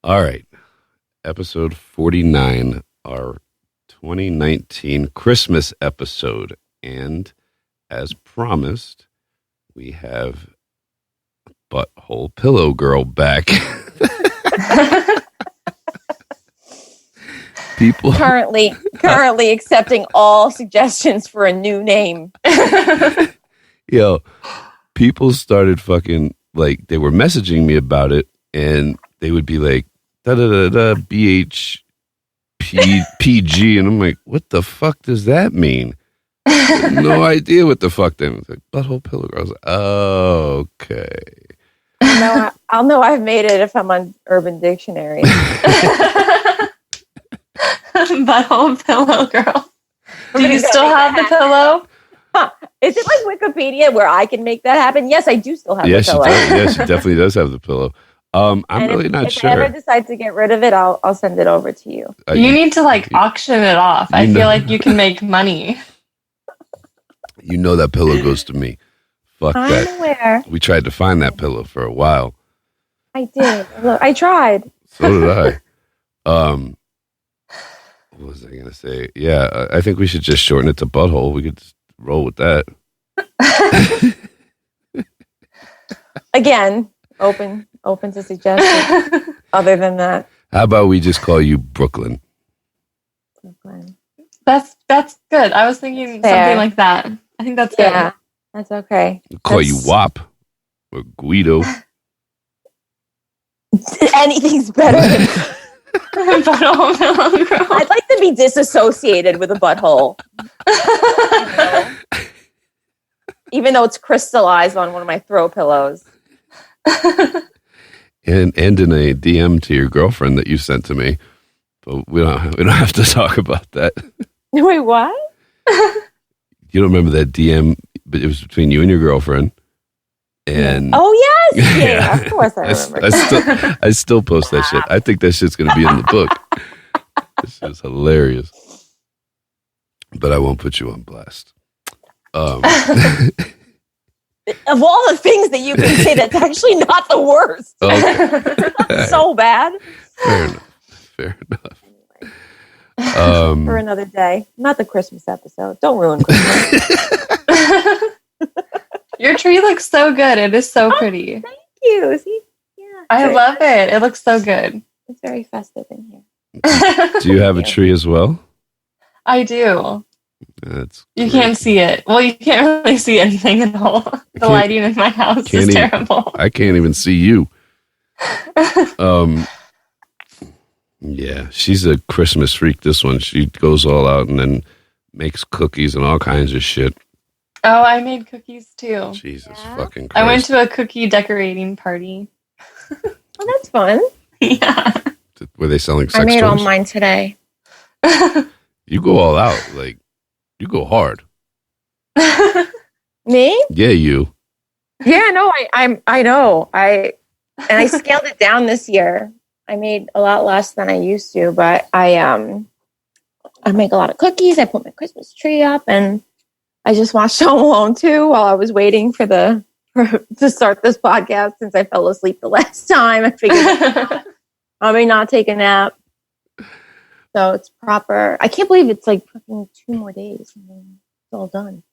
All right. Episode 49, our 2019 Christmas episode. And as promised, we have Butthole Pillow Girl back. People currently accepting all suggestions for a new name. Yo, people started fucking, like, they were messaging me about it, and they would be like, da-da-da-da, BHPG, and I'm like, what the fuck does that mean? No idea what the fuck that means. Like, Butthole Pillow Girl. I was like, oh, okay. I'll know I've made it if I'm on Urban Dictionary. Butthole Pillow Girl. Do you still have the pillow? Huh. Is it like Wikipedia where I can make that happen? Yes, I do still have the pillow. She definitely does have the pillow. I'm really not sure. If I ever decide to get rid of it, I'll send it over to you. You need to auction it off. I feel like you can make money. You know that pillow goes to me. Fuck that. I'm aware. We tried to find that pillow for a while. I did. Look, I tried. So did I. What was I going to say? Yeah, I think we should just shorten it to Butthole. We could just roll with that. Again, open to suggestions. Other than that, how about we just call you Brooklyn? Brooklyn. That's good. I was thinking something like that. I think that's good. Yeah, that's okay. We'll call you WAP or Guido. Anything's better than Butthole Pillow Girl. I'd like to be disassociated with a butthole. Even though it's crystallized on one of my throw pillows. and in a DM to your girlfriend that you sent to me. But we don't have to talk about that. Wait, what? You don't remember that DM, but it was between you and your girlfriend. And oh yes, yeah, of course I remember. I still post that shit. I think that shit's gonna be in the book. This is hilarious, but I won't put you on blast. Of all the things that you can say, that's actually not the worst. Okay. So bad. Fair enough. For another day, not the Christmas episode. Don't ruin Christmas. Your tree looks so good. It is so pretty. Thank you. See? Yeah, I love it. It looks so good. It's very festive in here. Do you have a tree as well? I do. That's you can't see it. Well, you can't really see anything at all. The lighting in my house is terrible. I can't even see you. Yeah, she's a Christmas freak, this one. She goes all out and then makes cookies and all kinds of shit. Oh, I made cookies too. Jesus fucking Christ. I went to a cookie decorating party. Oh, that's fun. Yeah. Were they selling sex I made toys? all mine today. You go all out. Like, you go hard. Me? Yeah, you. Yeah, no, I know. I scaled it down this year. I made a lot less than I used to, but I make a lot of cookies. I put my Christmas tree up, and I just watched Home Alone 2 while I was waiting to start this podcast since I fell asleep the last time. I figured I may not take a nap. So it's proper. I can't believe it's like fucking 2 more days and then it's all done.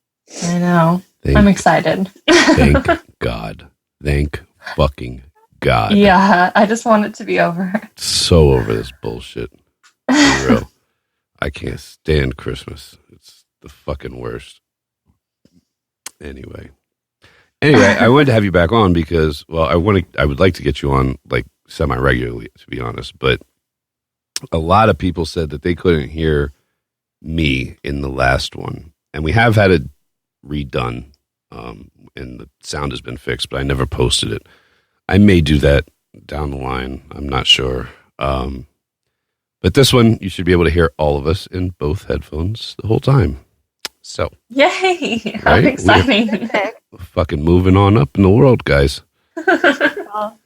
I know. I'm excited. Thank God. Thank fucking God. Yeah, I just want it to be over. So over this bullshit. For real. I can't stand Christmas. It's the fucking worst. Anyway, I wanted to have you back on because, well, I would like to get you on like semi-regularly, to be honest, but a lot of people said that they couldn't hear me in the last one, and we have had it redone, and the sound has been fixed, but I never posted it. I may do that down the line. I'm not sure. But this one, you should be able to hear all of us in both headphones the whole time. So, yay! How right? exciting! We're fucking moving on up in the world, guys. Thank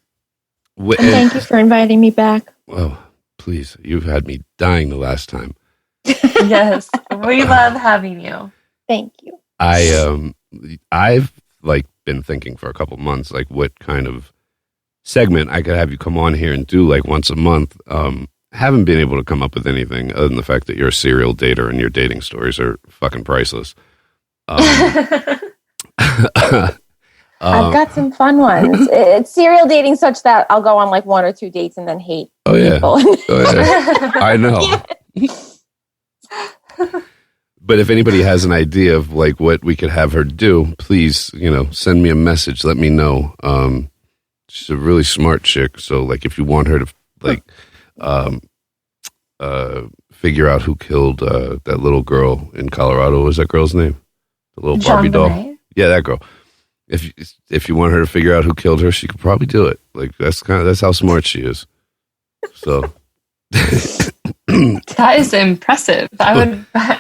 you for inviting me back. Well, please, you've had me dying the last time. Yes, we love having you. Thank you. I've like been thinking for a couple months, like what kind of segment I could have you come on here and do like once a month. Haven't been able to come up with anything other than the fact that you're a serial dater and your dating stories are fucking priceless. I've got some fun ones. It's serial dating such that I'll go on like 1 or 2 dates and then hate people. I know. But if anybody has an idea of like what we could have her do, please, send me a message. Let me know. She's a really smart chick. So like if you want her to like figure out who killed that little girl in Colorado, what was that girl's name? The little Barbie doll. Yeah, that girl. If you want her to figure out who killed her, she could probably do it. Like that's how smart she is. So that is impressive.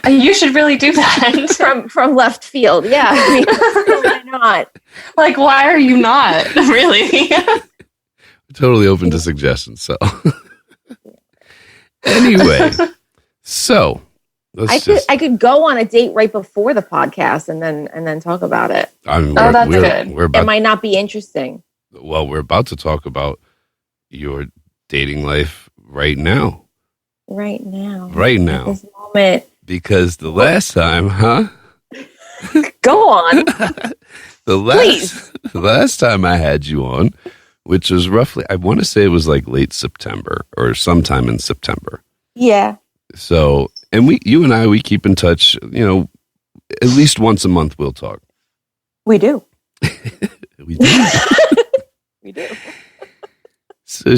You should really do that from left field. Yeah, why not? Like, why are you not really? Totally open to suggestions. So anyway, so. I could go on a date right before the podcast and then talk about it. That's good. It might not be interesting. Well, we're about to talk about your dating life right now. Right now. At this moment. Because the last time, Go on. The last time I had you on, which was roughly, I want to say it was like late September or sometime in September. Yeah. So, and you and I keep in touch, at least once a month we'll talk. We do. We do. We do. So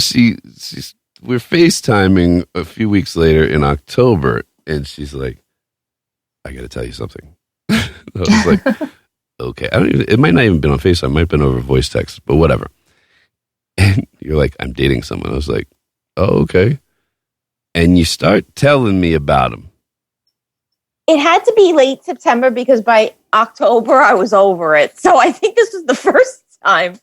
we're FaceTiming a few weeks later in October, and she's like, I got to tell you something. I was like, okay. It might not even been on FaceTime. It might have been over voice text, but whatever. And you're like, I'm dating someone. I was like, oh, okay. And you start telling me about him. It had to be late September because by October I was over it. So I think this was the first time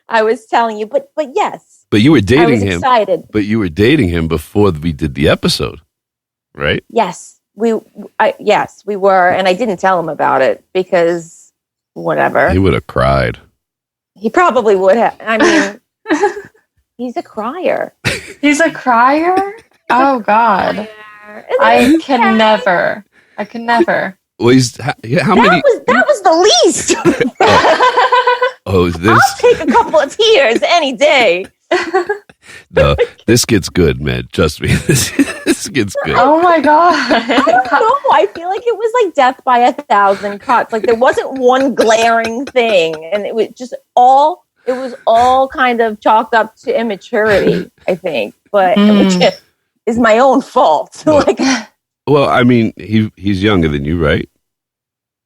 I was telling you. But yes. But you were dating him. Excited. But you were dating him before we did the episode, right? Yes, we were, and I didn't tell him about it because whatever. He would have cried. He probably would have. I mean, he's a crier. He's a crier? Oh, God. I can never. Well, how many? That was the least. Oh, is this? I'll take a couple of tears any day. No, this gets good, man. Trust me. This gets good. Oh, my God. I don't know. I feel like it was like death by 1,000 cuts. Like there wasn't one glaring thing. And it was just all kind of chalked up to immaturity, I think. But which is my own fault. Well, I mean, he's younger than you, right?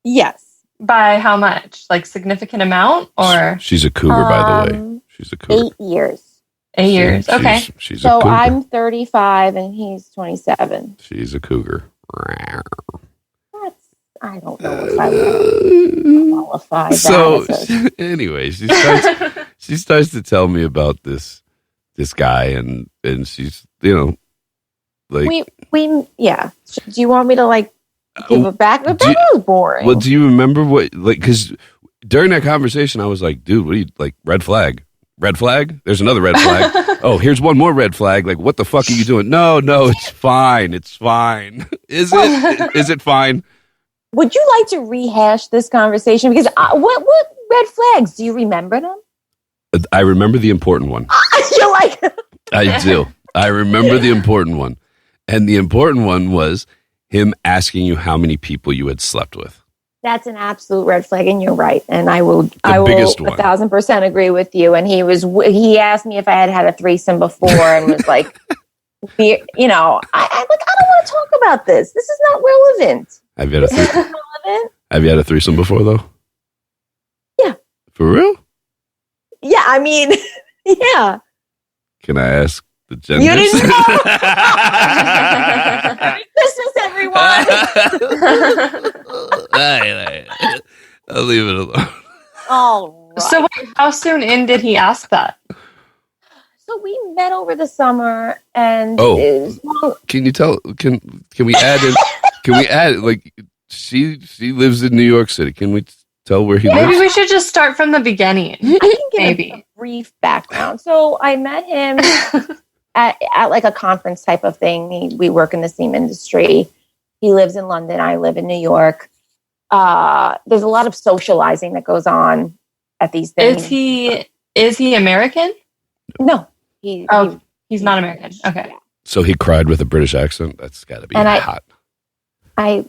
Yes. By how much? Like significant amount, or she's a cougar, by the way. She's a cougar. 8 years. 8 years. Okay. She's so a cougar. I'm 35 and he's 27. She's a cougar. I don't know if I would qualify that. So anyway, she starts to tell me about this guy, and she's like yeah. Do you want me to like give a back? That was boring. Well, do you remember what because during that conversation I was like, dude, what are you like? Red flag. Red flag? There's another red flag. Oh, here's one more red flag. Like, what the fuck are you doing? No, it's fine. It's fine. Is it? Is it fine? Would you like to rehash this conversation? Because what red flags? Do you remember them? I remember the important one. You're like... I do. I remember the important one. And the important one was him asking you how many people you had slept with. That's an absolute red flag, and you're right. And I will 1,000% agree with you. And he asked me if I had a threesome before, and was like, I'm like, I don't want to talk about this. This is not relevant. Have you had a threesome before, though? Yeah. For real? Yeah, I mean, yeah. Can I ask the genders? You didn't know. Merry Christmas, everyone. I'll leave it alone. All right. So how soon in did he ask that? So we met over the summer, and can you tell? Can we add in? Can we add like she lives in New York City? Can we Tell where he Maybe lives. we should just start from the beginning. I can give Maybe. a brief background. So I met him at like a conference type of thing. We work in the same industry. He lives in London. I live in New York. There's a lot of socializing that goes on at these things. Is he American? No. He's not American. Okay. Yeah. So he cried with a British accent. That's got to be hot. All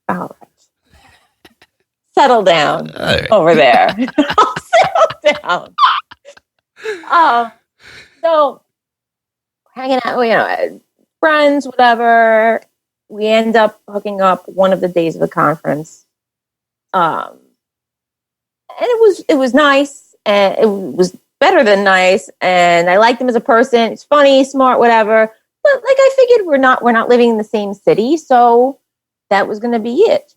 right. Settle down Right. over there. Settle down. So hanging out, friends, whatever. We end up hooking up one of the days of the conference. And it was nice, and it was better than nice. And I liked him as a person. He's funny, smart, whatever. But like I figured, we're not living in the same city, so that was going to be it.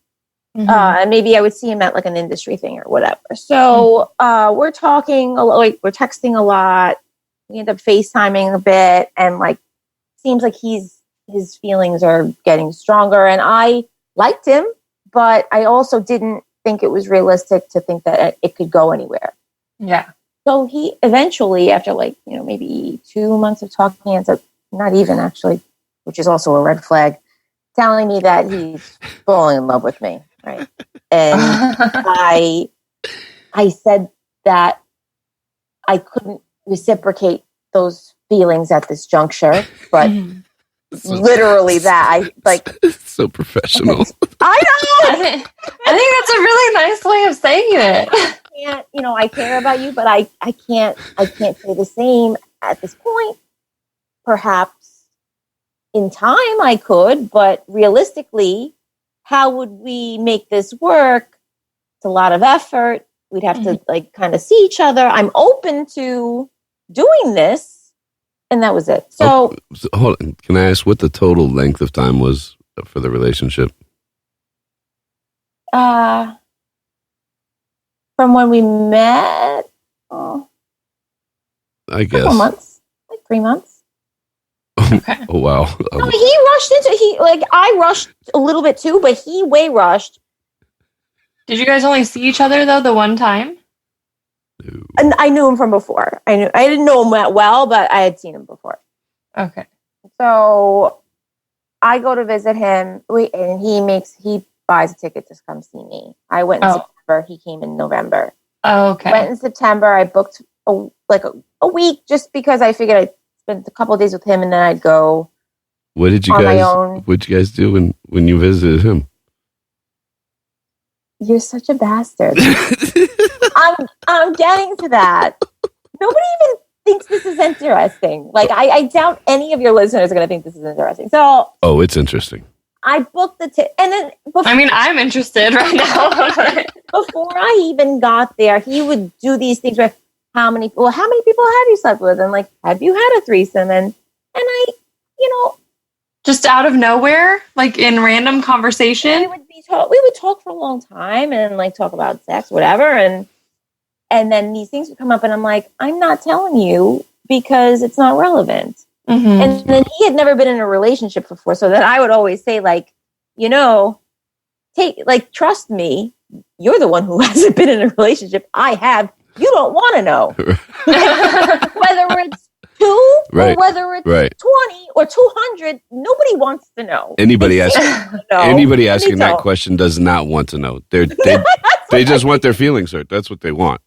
Mm-hmm. And maybe I would see him at like an industry thing or whatever. So we're talking, like we're texting a lot. We end up FaceTiming a bit, and like seems like his feelings are getting stronger. And I liked him, but I also didn't think it was realistic to think that it could go anywhere. Yeah. So he eventually, after like maybe 2 months of talking, ends up not even actually, which is also a red flag, telling me that he's falling in love with me. Right. And I said that I couldn't reciprocate those feelings at this juncture, but literally that I like so professional. I know. I think that's a really nice way of saying it. I care about you, but I can't say the same at this point. Perhaps in time I could, but realistically, how would we make this work? It's a lot of effort. We'd have to like kind of see each other. I'm open to doing this. And that was it. So hold on. Can I ask what the total length of time was for the relationship? from when we met, I a guess. couple months, like 3 months. Okay. Oh, wow. No, he rushed I rushed a little bit too, but he way rushed. Did you guys only see each other though the one time? And I knew him from before. I didn't know him that well, but I had seen him before. Okay. So I go to visit him, and he buys a ticket to come see me. I went in September. He came in November. Oh, okay. Went in September. I booked a week just because I figured I'd spend a couple of days with him, and then I'd go. What did you on guys? my own. What did you guys do when you visited him? You're such a bastard. I'm getting to that. Nobody even thinks this is interesting. Like I doubt any of your listeners are going to think this is interesting. So, it's interesting. I booked the ticket, and then I'm interested right now. before I even got there, he would do these things where how many people have you slept with, and like, have you had a threesome, and I, just out of nowhere, like in random conversation. we would talk for a long time and like talk about sex, whatever, and then these things would come up, and I'm like, I'm not telling you because it's not relevant. Mm-hmm. And then he had never been in a relationship before, so then I would always say, like, trust me, you're the one who hasn't been in a relationship. I have. You don't want to know whether it's 2 or whether it's 20 or 200. Nobody wants to know. Anybody asking that question does not want to know. They just want their feelings hurt. That's what they want.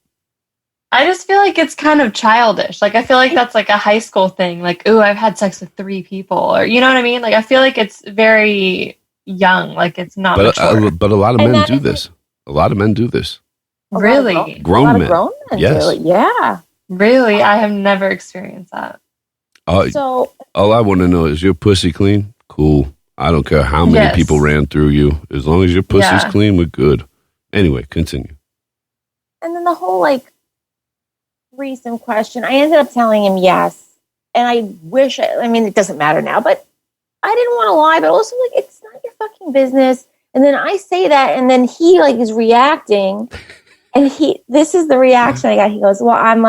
I just feel like it's kind of childish. Like, I feel like that's like a high school thing. Like, ooh, I've had sex with 3 people, or you know what I mean? Like, I feel like it's very young. Like, it's not. But a lot of men do this. A lot of men do this. Really? Grown men. Yes. Do it. Yeah. Really? I have never experienced that. So all I want to know is your pussy clean? Cool. I don't care how many people ran through you. As long as your pussy's clean, we're good. Anyway, continue. And then the whole threesome question, I ended up telling him yes. And I wish, it doesn't matter now, but I didn't want to lie, but also it's not your fucking business. And then I say that, and then he is reacting, and this is the reaction I got. He goes, well, I'm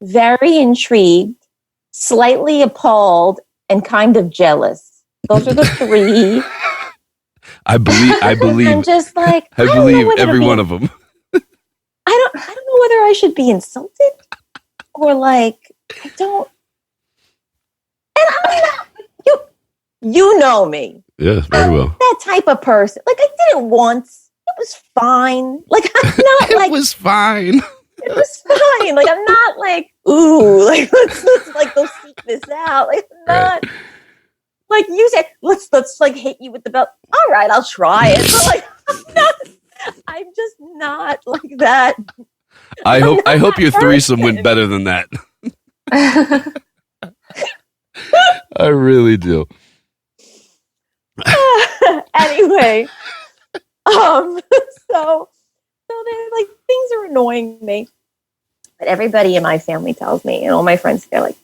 very intrigued, slightly appalled, and kind of jealous. Those are the 3. I believe I'm just I believe every one of them. whether I should be insulted or like, I don't. And I'm not, you know me. Yeah, very well. That type of person. Like, I did it once. It was fine. Like, I'm not like. It was fine. It was fine. Like, I'm not like, ooh, like, let's like go seek this out. Like, I'm not. Right. Like you said, let's like hit you with the belt. All right, I'll try it. But like, I'm just not like that. I hope your threesome went better than that. I really do. Anyway, so they're like, things are annoying me. But everybody in my family tells me, and all my friends, they're like,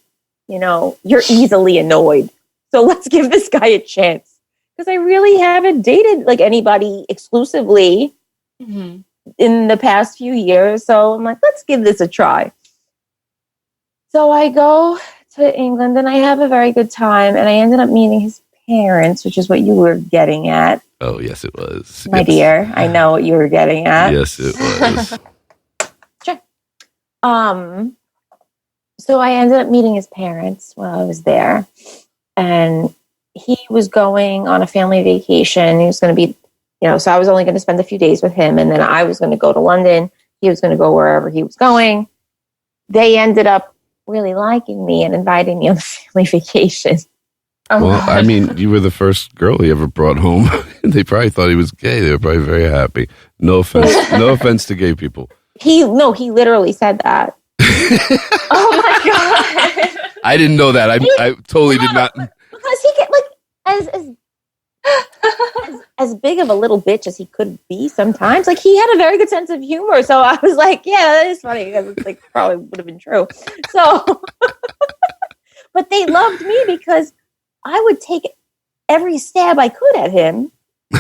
you're easily annoyed. So let's give this guy a chance. Because I really haven't dated like anybody exclusively in the past few years. So I'm like, let's give this a try. So I go to England and I have a very good time. And I ended up meeting his parents, which is what you were getting at. Oh, yes, it was. My dear, I know what you were getting at. Yes, it was. Sure. So I ended up meeting his parents while I was there. And he was going on a family vacation. He was going to be, so I was only going to spend a few days with him. And then I was going to go to London. He was going to go wherever he was going. They ended up really liking me and inviting me on the family vacation. Oh, well, God. I mean, you were the first girl he ever brought home. They probably thought he was gay. They were probably very happy. No offense. No offense to gay people. He literally said that. Oh my God. I didn't know that. I totally did not. Because he get like as big of a little bitch as he could be sometimes. Like, he had a very good sense of humor. So I was like, yeah, that is funny. Because it's like probably would have been true. So, but they loved me because I would take every stab I could at him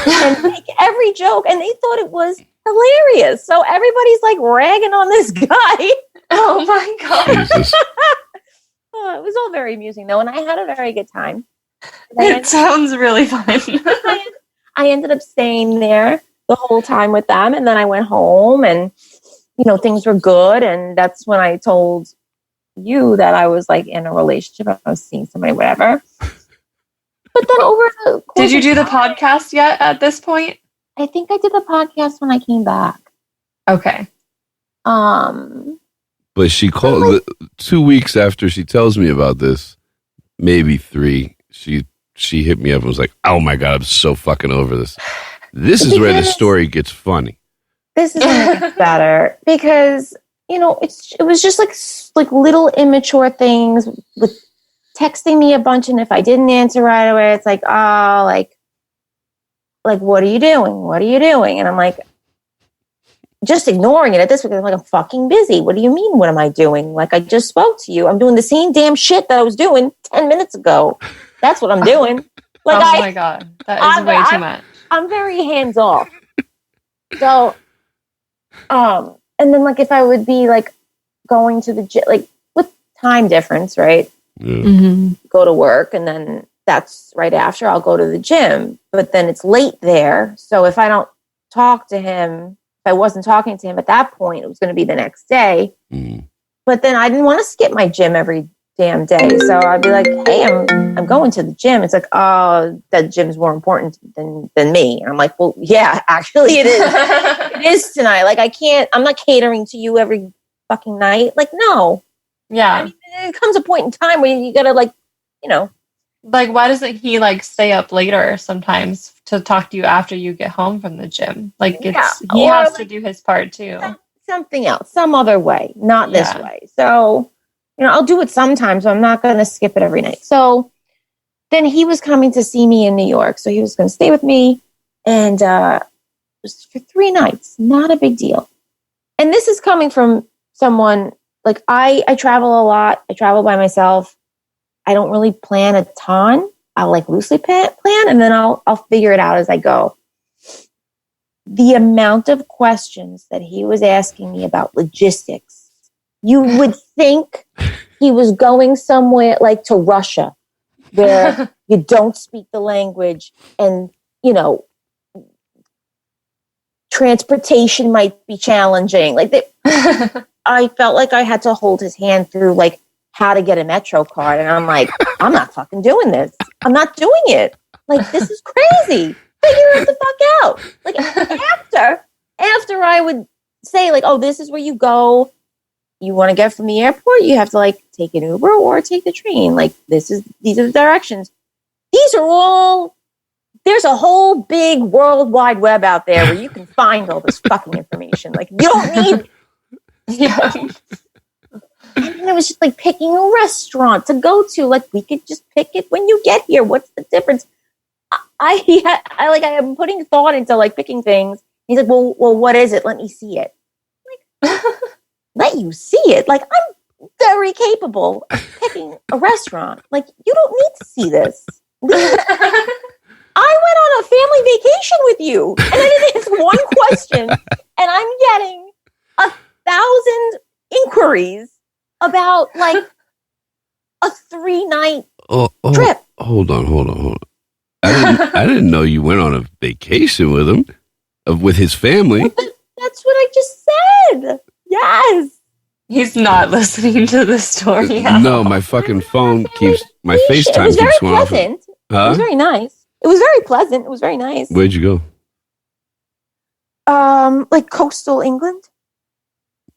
and make every joke, and they thought it was hilarious. So everybody's like ragging on this guy. Oh my God. Jesus. Oh, it was all very amusing though, and I had a very good time. It sounds really fun. I ended up staying there the whole time with them, and then I went home, and things were good, and that's when I told you that I was like in a relationship. I was seeing somebody, whatever. But then over the course Did you do the time, podcast yet at this point? I think I did the podcast when I came back. Okay. But she called 2 weeks after she tells me about this, maybe 3. She hit me up and was like, "Oh my God, I'm so fucking over this." This is where the story gets funny. This is when it gets better because it was just like little immature things with texting me a bunch, and if I didn't answer right away, it's like, oh, like what are you doing? What are you doing? And I'm like, just ignoring it at this point. I'm like, I'm fucking busy. What do you mean? What am I doing? Like, I just spoke to you. I'm doing the same damn shit that I was doing 10 minutes ago. That's what I'm doing. Like, oh my God, that is way too much. I'm very hands off. So, and then like if I would be like going to the gym, like with time difference, right? Yeah. Go to work, and then that's right after I'll go to the gym. But then it's late there, so if I don't talk to him. If I wasn't talking to him at that point, it was going to be the next day. But then I didn't want to skip my gym every damn day. So I'd be like, hey, I'm going to the gym. It's like, oh, that gym's more important than me. And I'm like, well, yeah, actually it is. It is tonight. Like, I'm not catering to you every fucking night. Like, no. Yeah. I mean, it comes a point in time where you got to like, Like, why doesn't he like stay up later sometimes to talk to you after you get home from the gym? Like, he has to do his part too. Something else, some other way, not this way. So, I'll do it sometimes, but I'm not going to skip it every night. So then he was coming to see me in New York. So he was going to stay with me, and it was for 3 nights. Not a big deal. And this is coming from someone like I travel a lot. I travel by myself. I don't really plan a ton. I'll like loosely plan, and then I'll figure it out as I go. The amount of questions that he was asking me about logistics, you would think he was going somewhere like to Russia, where you don't speak the language, and transportation might be challenging. Like I felt like I had to hold his hand through like how to get a Metro card. And I'm like, I'm not fucking doing this. I'm not doing it. Like, this is crazy. Figure it the fuck out. Like, after I would say, like, oh, this is where you go. You want to get from the airport, you have to like take an Uber or take the train. Like, these are the directions. These are all, there's a whole big World Wide Web out there where you can find all this fucking information. Like, you don't need. Yeah. And it was just like picking a restaurant to go to. Like, we could just pick it when you get here. What's the difference? I am putting thought into like picking things. He's like, well, what is it? Let me see it. Like, let you see it. Like, I'm very capable of picking a restaurant. Like, you don't need to see this. I went on a family vacation with you, and I didn't answer one question, and I'm getting 1,000 inquiries about like a 3-night trip. Hold on. I didn't know you went on a vacation with him, with his family. That's what I just said. Yes. He's not listening to the story. No, my fucking phone keeps, my FaceTime keeps going off. Huh? It was very nice. It was very pleasant. It was very nice. Where'd you go? Like coastal England.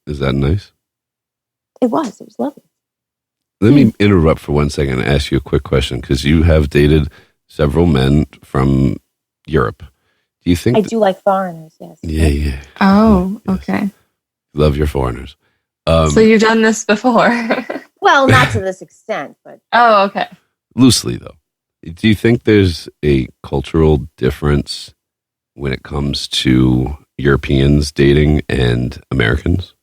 Is that nice? It was lovely. Let me interrupt for 1 second and ask you a quick question, because you have dated several men from Europe. Do you think I do like foreigners? Yes. Yeah. Oh, Yes. okay. Love your foreigners. So you've done this before? Well, not to this extent, but Oh, okay. Loosely, though. Do you think there's a cultural difference when it comes to Europeans dating and Americans?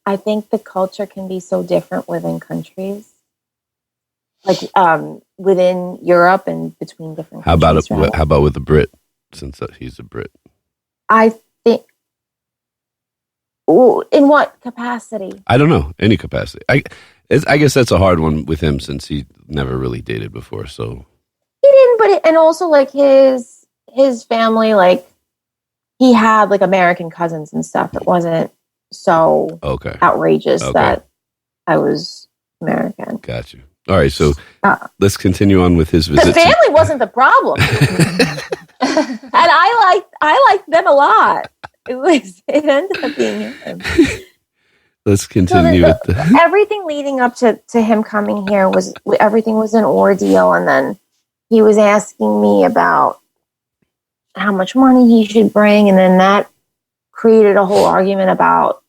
I think the culture can be so different within countries, like within Europe and between different. How about countries, How about with a Brit, since he's a Brit? I think. In what capacity? I don't know, any capacity. I guess that's a hard one with him, since he never really dated before. So he didn't, and also like his family, like he had like American cousins and stuff. It wasn't so outrageous that I was American. Got you. All right, so let's continue on with his visit. The family wasn't the problem, and I liked them a lot. It ended up being him. Let's continue with everything leading up to him coming here everything was an ordeal, and then he was asking me about how much money he should bring, and then that created a whole argument about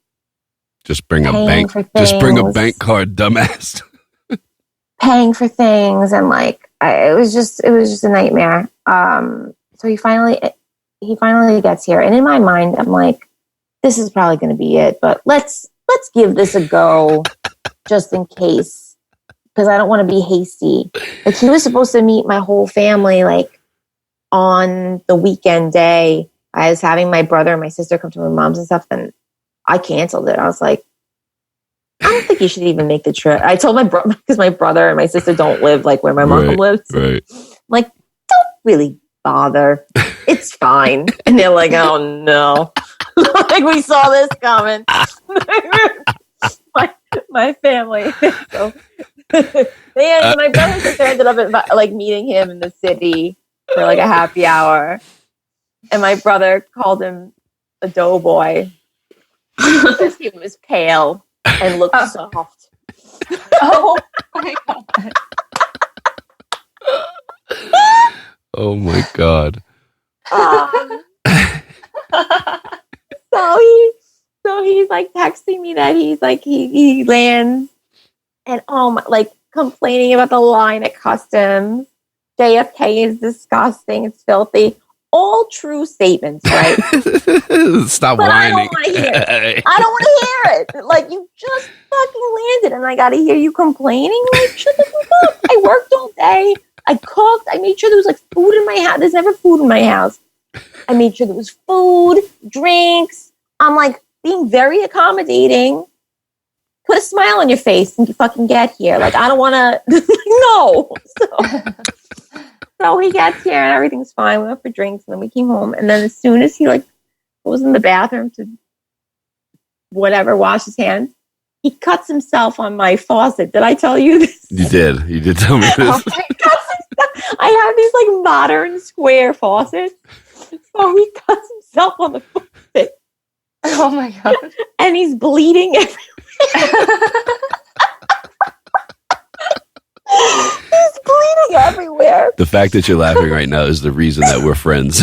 just bring a bank card, dumbass. Paying for things, and like it was just a nightmare. So he finally gets here, and in my mind, I'm like, this is probably going to be it. But let's give this a go, just in case, because I don't want to be hasty. Like, he was supposed to meet my whole family like on the weekend day. I was having my brother and my sister come to my mom's and stuff, and I canceled it. I was like, I don't think you should even make the trip. I told my brother, because my brother and my sister don't live like where my mom lives. Right. Like, don't really bother. It's fine. And they're like, oh no. Like, we saw this coming. my family. So my brother and sister ended up like meeting him in the city for like a happy hour. And my brother called him a doughboy because he was pale and looked soft. Oh my God. Oh my God. So he's like texting me that he's like he lands and like complaining about the line at customs. JFK is disgusting. It's filthy. All true statements, right? Stop but whining. I don't want to hear it. I don't want to hear it. Like, you just fucking landed, and I got to hear you complaining. Like, shut the fuck up. I worked all day. I cooked. I made sure there was like food in my house. There's never food in my house. I made sure there was food, drinks. I'm like being very accommodating. Put a smile on your face and you fucking get here. Like, I don't want to. No. So he gets here and everything's fine. We went for drinks and then we came home. And then as soon as he like goes in the bathroom to whatever, wash his hands. He cuts himself on my faucet. Did I tell you this? You did. You did tell me this. I have these like modern square faucets. So he cuts himself on the faucet. Oh my God. And he's bleeding everywhere. He's bleeding everywhere. The fact that you're laughing right now is the reason that we're friends.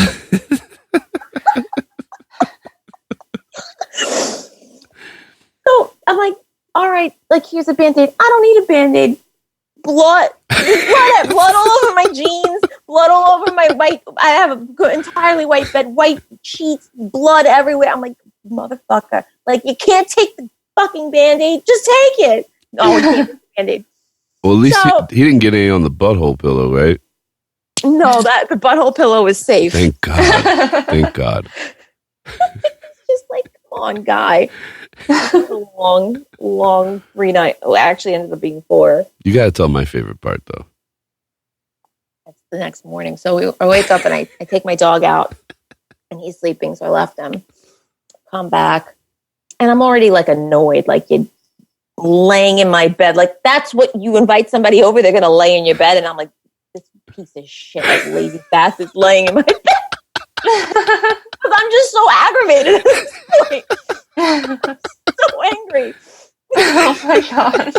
So I'm like, all right, like here's a Band-Aid. I don't need a Band-Aid. Blood all over my jeans, blood all over my white. I have a entirely white bed, white sheets, blood everywhere. I'm like, motherfucker, like you can't take the fucking Band-Aid. Just take it. No, we can't take the Band-Aid. Well, at least he didn't get any on the butthole pillow, right? No, that the butthole pillow was safe. Thank God. Thank God. Just like, come on, guy. It was a long 3 night. Oh, it actually ended up being 4. You got to tell my favorite part, though. That's the next morning. So I wake up and I take my dog out and he's sleeping. So I left him. Come back. And I'm already like annoyed. Like you're laying in my bed. Like that's what you invite somebody over. They're going to lay in your bed. And I'm like, this piece of shit, like lazy bastard's laying in my bed. Because I'm just so aggravated at this point. So angry. Oh my God.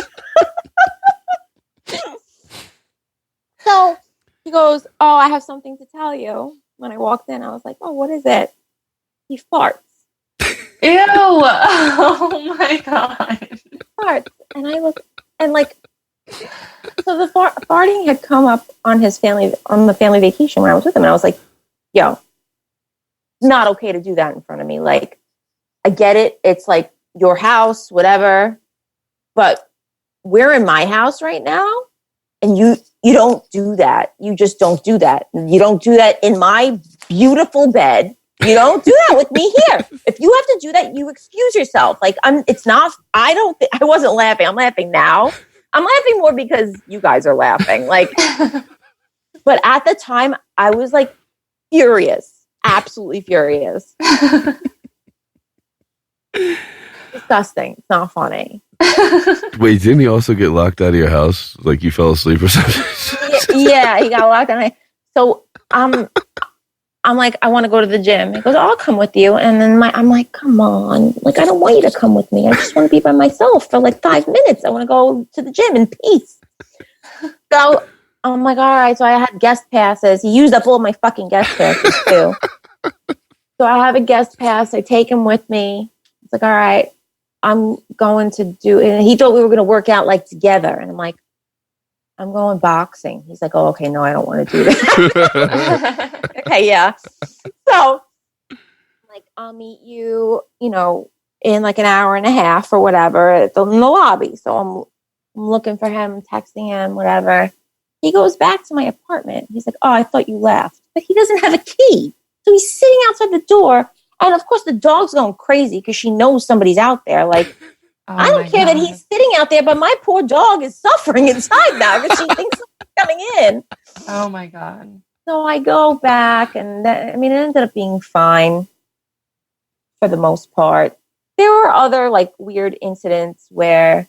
So he goes, oh, I have something to tell you. When I walked in, I was like, oh, what is it? He farts. Ew. Oh my God. He farts. And I look, and like, so the farting had come up on the family vacation when I was with him. And I was like, yo, not okay to do that in front of me. Like, I get it. It's like your house, whatever. But we're in my house right now. And you don't do that. You just don't do that. You don't do that in my beautiful bed. You don't do that with me here. If you have to do that, you excuse yourself. Like I wasn't laughing. I'm laughing now. I'm laughing more because you guys are laughing. Like, but at the time I was like furious, absolutely furious. Disgusting. It's not funny. Wait, didn't he also get locked out of your house? Like you fell asleep or something? Yeah, he got locked out. So I'm like, I want to go to the gym. He goes, I'll come with you. And then I'm like, come on. Like, I don't want you to come with me. I just want to be by myself for like 5 minutes. I want to go to the gym in peace. So I'm like, all right. So I had guest passes. He used up all my fucking guest passes too. So I have a guest pass. I take him with me. It's like, all right, I'm going to do it. And he thought we were going to work out like together. And I'm like, I'm going boxing. He's like, oh, okay, no, I don't want to do that. Okay, yeah. So, like, I'll meet you, in like an hour and a half or whatever in the lobby. So I'm looking for him, texting him, whatever. He goes back to my apartment. He's like, oh, I thought you left. But he doesn't have a key. So he's sitting outside the door. And of course, the dog's going crazy because she knows somebody's out there. Like, I don't care that he's sitting out there, but my poor dog is suffering inside now because she thinks somebody's coming in. Oh my God. So I go back and it ended up being fine for the most part. There were other like weird incidents where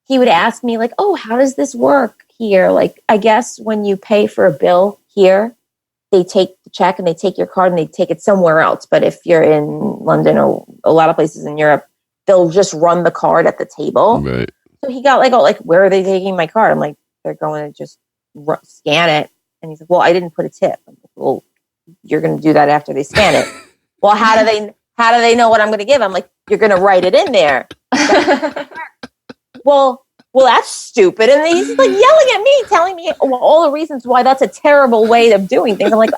he would ask me like, oh, how does this work here? Like, I guess when you pay for a bill here, they take the check and they take your card and they take it somewhere else. But if you're in London or a lot of places in Europe, they'll just run the card at the table. Right. So he got like, where are they taking my card? I'm like, they're going to just scan it. And he's like, well, I didn't put a tip. I'm like, well, you're going to do that after they scan it. Well, how do they know what I'm going to give? I'm like, you're going to write it in there. well, that's stupid. And he's like yelling at me, telling me all the reasons why that's a terrible way of doing things. I'm like,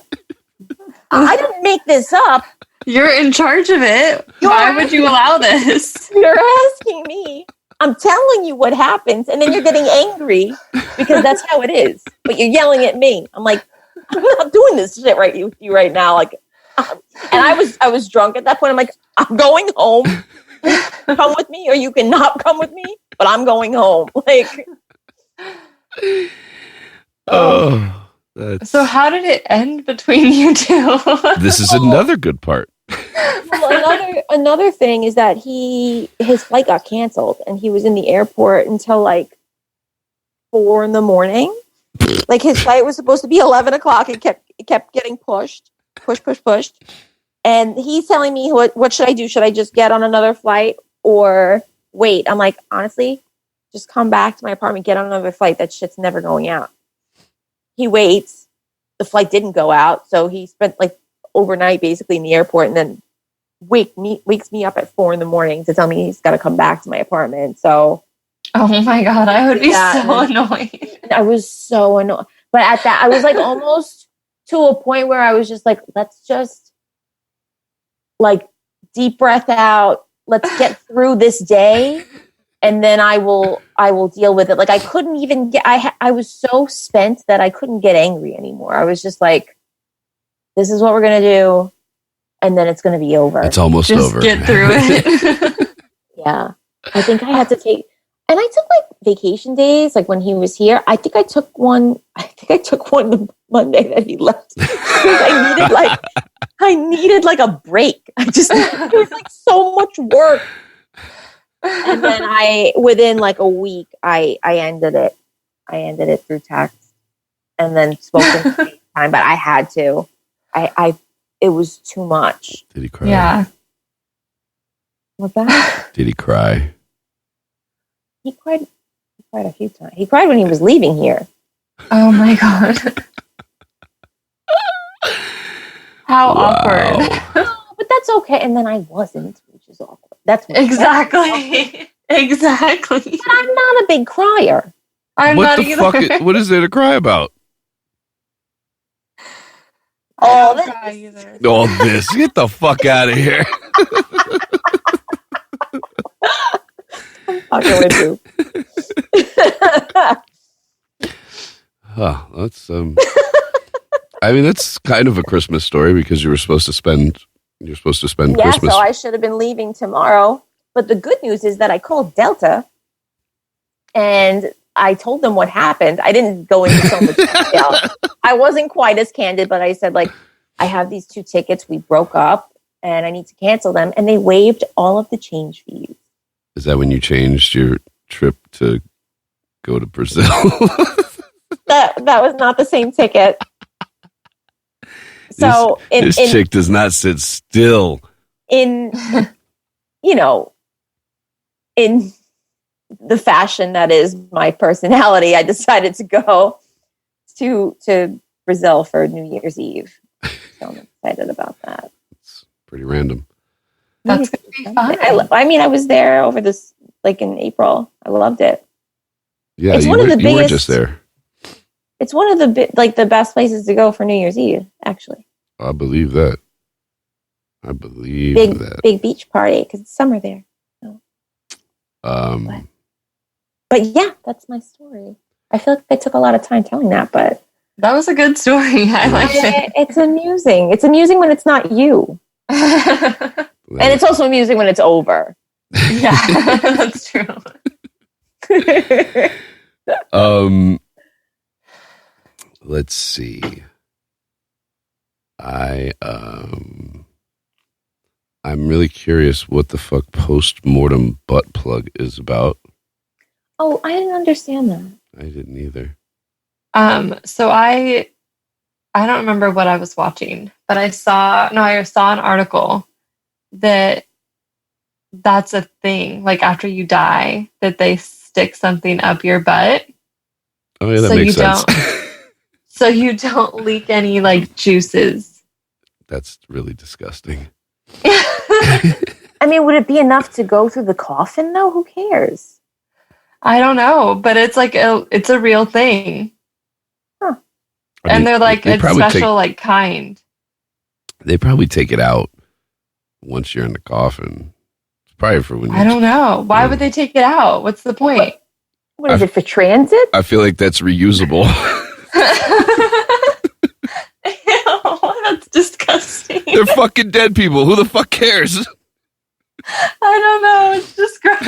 I didn't make this up. You're in charge of it. Why would you allow this? You're asking me. I'm telling you what happens, and then you're getting angry because that's how it is. But you're yelling at me. I'm like, I'm not doing this shit with you right now. Like, and I was drunk at that point. I'm like, I'm going home. Come with me, or you can not come with me. But I'm going home. Like, that's... So how did it end between you two? This is another good part. Another thing is that his flight got canceled, and he was in the airport until like 4 a.m. Like his flight was supposed to be 11 o'clock. It kept getting pushed. And he's telling me, what should I do? Should I just get on another flight or wait? I'm like, honestly, just come back to my apartment, get on another flight. That shit's never going out. He waits. The flight didn't go out. So he spent like overnight basically in the airport, and then wakes me up at 4 a.m. to tell me he's got to come back to my apartment. So, oh my God, I would be so annoyed. I was so annoyed. But at that, I was like almost to a point where I was just like, let's just like deep breath out. Let's get through this day, and then I will deal with it. Like I couldn't even get. I was so spent that I couldn't get angry anymore. I was just like, this is what we're gonna do, and then it's gonna be over. It's almost just over. Get through it. Yeah, I think I had to take. And I took like vacation days, like when he was here. I think I took one the Monday that he left. Because I needed like a break. It was like so much work. And then within like a week, I ended it. I ended it through text and then spoke in time, but I had to. It was too much. Did he cry? Yeah. What's that? Did he cry? He cried a few times. He cried when he was leaving here. Oh my God. How awkward. But that's okay. And then I wasn't, which is awkward. That's exactly. Exactly. But I'm not a big crier. I'm what not the either. fuck? What is there to cry about? All this. Get the fuck out of here. I'm fucking with you. That's I mean, that's kind of a Christmas story because you're supposed to spend Christmas. So I should have been leaving tomorrow. But the good news is that I called Delta and I told them what happened. I didn't go into so much detail. I wasn't quite as candid, but I said, like, I have these 2 tickets. We broke up and I need to cancel them. And they waived all of the change fees. Is that when you changed your trip to go to Brazil? That was not the same ticket. So this chick does not sit still. In the fashion that is my personality, I decided to go to Brazil for New Year's Eve. So I'm excited about that. It's pretty random. That's going to be fun. I was there over this, like in April. I loved it. Yeah, it's one of the biggest. You were just there. It's one of the best places to go for New Year's Eve, actually. I believe that. Big beach party because it's summer there. So. But yeah, that's my story. I feel like I took a lot of time telling that, but that was a good story. I liked it. It's amusing. It's amusing when it's not you. And it's also amusing when it's over. Yeah, that's true. Let's see. I'm really curious what the fuck post-mortem butt plug is about. Oh, I didn't understand that. I didn't either. So I don't remember what I was watching, but I saw an article that's a thing. Like after you die, that they stick something up your butt. Oh yeah, that makes sense. So you don't leak any like juices. That's really disgusting. I mean, would it be enough to go through the coffin though? Who cares? I don't know, but it's like it's a real thing. Huh. And they're like a special like kind. They probably take it out once you're in the coffin. It's probably for when I don't know. Why would they take it out? What's the point? What is it for transit? I feel like that's reusable. Ew, that's disgusting. They're fucking dead people. Who the fuck cares? I don't know. It's just gross.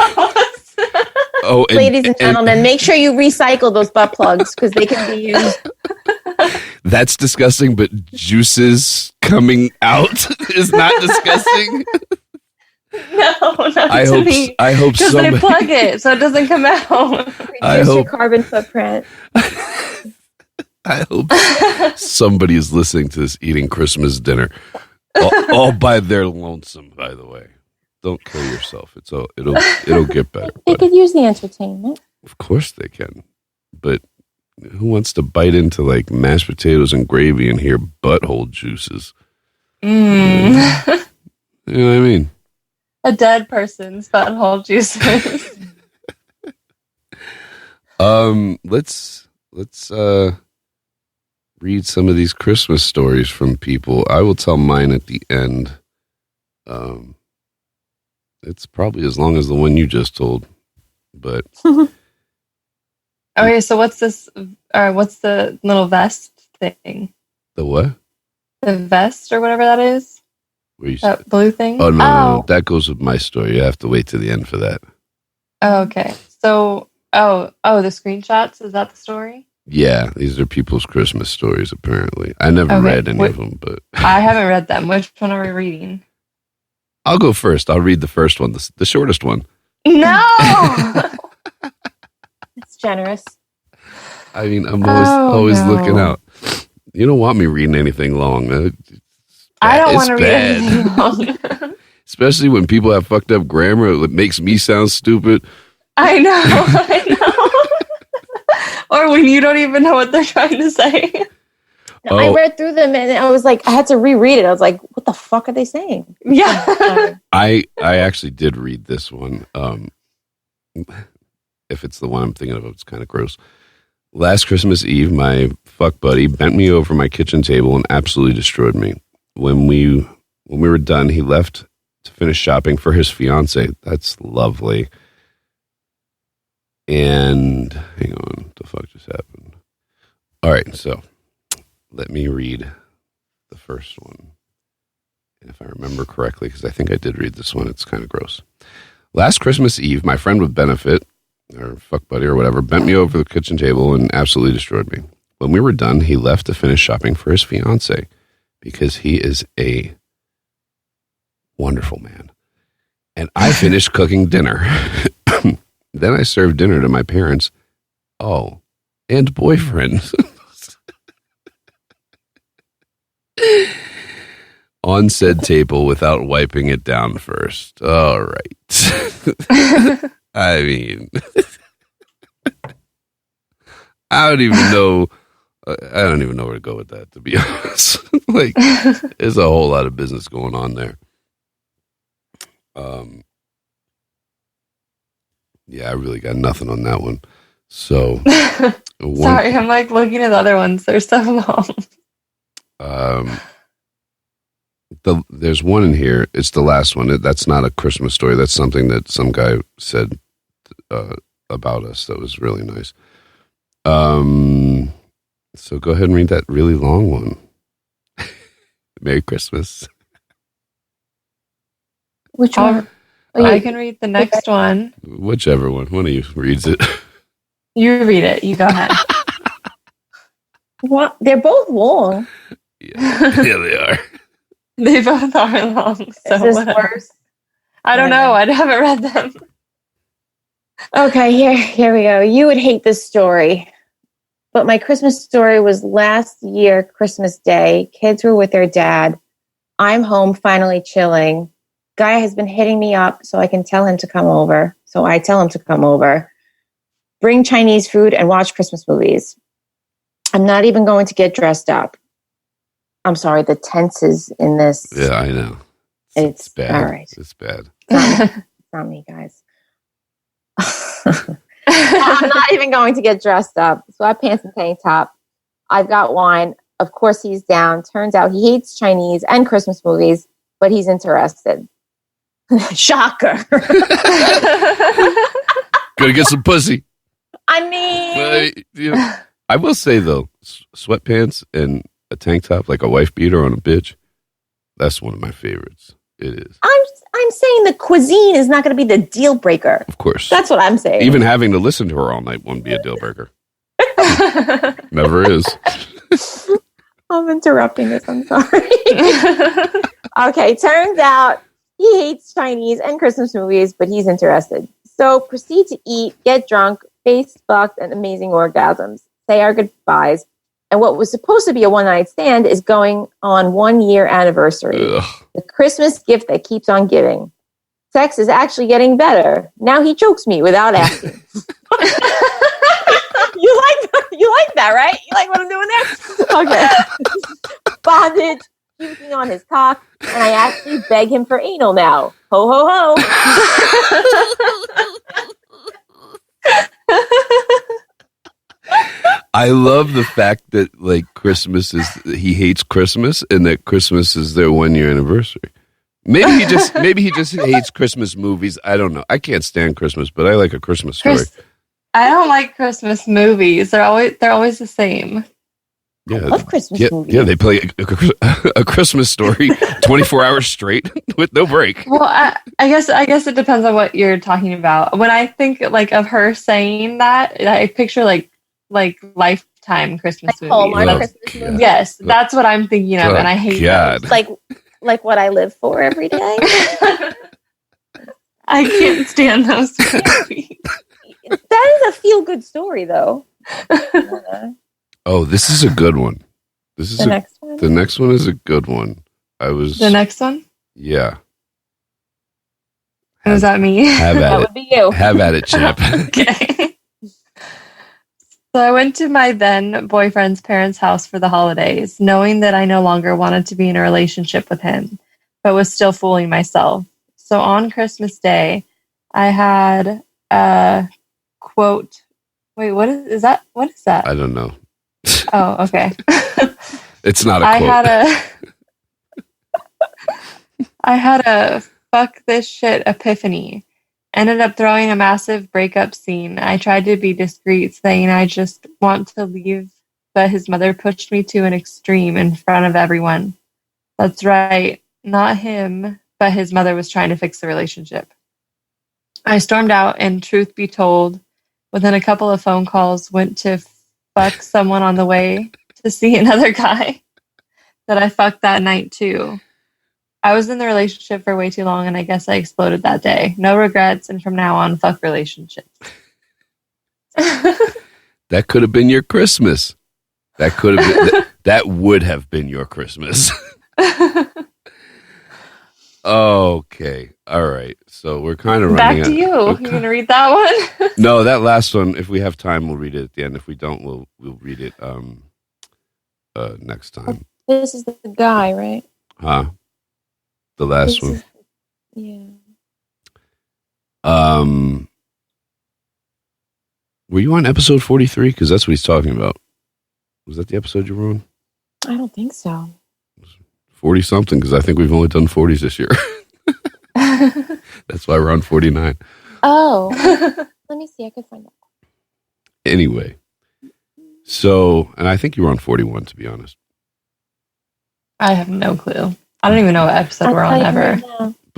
Ladies and gentlemen, make sure you recycle those butt plugs because they can be used. That's disgusting, but juices coming out is not disgusting. No, not I to hope. me. I hope Because they plug it so it doesn't come out. Reduce your carbon footprint. I hope somebody is listening to this eating Christmas dinner, all by their lonesome. By the way, don't kill yourself. It'll get better. They could use the entertainment. Of course they can, but who wants to bite into like mashed potatoes and gravy and hear butthole juices? Mm. You know what I mean? A dead person's butthole juices. Let's read some of these Christmas stories from people. I will tell mine at the end. It's probably as long as the one you just told, but Okay, so what's this? What's the little vest thing? the what? The vest or whatever that is? Where you That blue thing? Oh no, that goes with my story. You have to wait to the end for that. Oh, okay. So, the screenshots, is that the story? Yeah, these are people's Christmas stories. Apparently, I never read any of them, but I haven't read them. Which one are we reading? I'll go first. I'll read the first one, the shortest one. No. It's generous. I mean, I'm always no. looking out. You don't want me reading anything long. I don't want to read bad. anything long. Especially when people have fucked up grammar. It makes me sound stupid. I know. Or when you don't even know what they're trying to say. No, I read through them and I was like, I had to reread it. I was like, what the fuck are they saying? Yeah. I actually did read this one. If it's the one I'm thinking of, it's kind of gross. Last Christmas Eve, my fuck buddy bent me over my kitchen table and absolutely destroyed me. When we were done, he left to finish shopping for his fiance. That's lovely. And hang on, what the fuck just happened? All right, so let me read the first one. And if I remember correctly, because I think I did read this one, it's kind of gross. Last Christmas Eve, my friend with benefit, or fuck buddy or whatever, bent me over the kitchen table and absolutely destroyed me. When we were done, he left to finish shopping for his fiance because he is a wonderful man. And I finished cooking dinner. Then I served dinner to my parents. Oh, and boyfriend. On said table without wiping it down first. All right. I mean, I don't even know where to go with that, to be honest. Like, there's a whole lot of business going on there. Yeah, I really got nothing on that one. So, Sorry, I'm like looking at the other ones. They're so long. There's one in here. It's the last one. That's not a Christmas story. That's something that some guy said about us that was really nice. So go ahead and read that really long one. Merry Christmas. Which one? I can read the next one. Whichever one. One of you reads it. You read it. You go ahead. What? They're both long. Yeah, they are. They both are long. So Is this worse? I don't know. I haven't read them. Okay, here we go. You would hate this story. But my Christmas story was last year, Christmas Day. Kids were with their dad. I'm home, finally chilling. Guy has been hitting me up so I can tell him to come over. So I tell him to come over. Bring Chinese food and watch Christmas movies. I'm not even going to get dressed up. I'm sorry, the tenses in this. Yeah, I know. It's bad. All right. It's bad. It's not me, guys. I'm not even going to get dressed up. Sweatpants and tank top. I've got wine. Of course he's down. Turns out he hates Chinese and Christmas movies, but he's interested. Shocker. Gotta get some pussy. I mean, I will say though, sweatpants and a tank top, like a wife beater on a bitch, that's one of my favorites. It is. I'm saying the cuisine is not going to be the deal breaker. Of course. That's what I'm saying. Even having to listen to her all night won't be a deal breaker. Never is. I'm interrupting this. I'm sorry. Okay, turns out he hates Chinese and Christmas movies, but he's interested. So proceed to eat, get drunk, face fucked, and amazing orgasms. Say our goodbyes. And what was supposed to be a one-night stand is going on 1 year anniversary. Ugh. The Christmas gift that keeps on giving. Sex is actually getting better. Now he chokes me without asking. You like that, right? You like what I'm doing there? Okay. Bondage, puking on his cock, and I actually beg him for anal now. Ho, ho, ho. I love the fact that like Christmas is he hates Christmas and that Christmas is their 1 year anniversary. Maybe he just hates Christmas movies. I don't know. I can't stand Christmas, but I like a Christmas story. I don't like Christmas movies. They're always the same. Yeah, I love Christmas movies. Yeah, they play a Christmas story 24 hours straight with no break. Well, I guess it depends on what you're talking about. When I think like of her saying that, I picture like Lifetime Christmas movies. Hallmark Christmas movies. Yes, that's what I'm thinking of, and I hate those. Like what I live for every day. I can't stand those movies. That is a feel-good story, though. Oh, this is a good one. Next one. The next one is a good one. The next one. Yeah. Was that me? Have at that it. would be you. Have at it, champ. Okay. So I went to my then boyfriend's parents' house for the holidays, knowing that I no longer wanted to be in a relationship with him, but was still fooling myself. So on Christmas Day, I had a quote. Wait, what is that? What is that? I don't know. Oh, okay. It's not a quote. I had a fuck this shit epiphany. Ended up throwing a massive breakup scene. I tried to be discreet, saying I just want to leave, but his mother pushed me to an extreme in front of everyone. That's right. Not him, but his mother was trying to fix the relationship. I stormed out, and truth be told, within a couple of phone calls, went to fuck someone on the way to see another guy that I fucked that night too. I was in the relationship for way too long, and I guess I exploded that day. No regrets, and from now on, fuck relationships. That could have been your Christmas. That would have been your Christmas. Okay. All right. So we're kind of running back to you. You're going to read that one? No, that last one, if we have time, we'll read it at the end. If we don't, we'll read it next time. This is the guy, right? Huh? The last one. Yeah. Were you on episode 43? Because that's what he's talking about. Was that the episode you were on? I don't think so. 40 something, because I think we've only done 40s this year. That's why we're on 49. Oh. Let me see. I could find that. Anyway. So, and I think you were on 41, to be honest. I have no clue. I don't even know what episode we're on ever.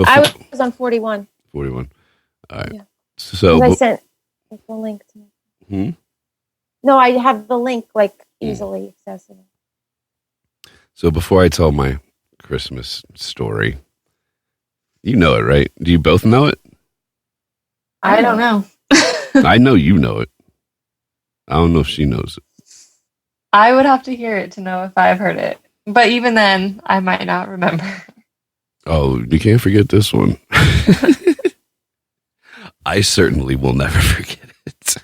I was on 41. 41. All right. Yeah. So I sent the link to me. No, I have the link easily accessible. So before I tell my Christmas story, you know it, right? Do you both know it? I don't know. I know you know it. I don't know if she knows it. I would have to hear it to know if I've heard it. But even then, I might not remember. Oh, you can't forget this one. I certainly will never forget it.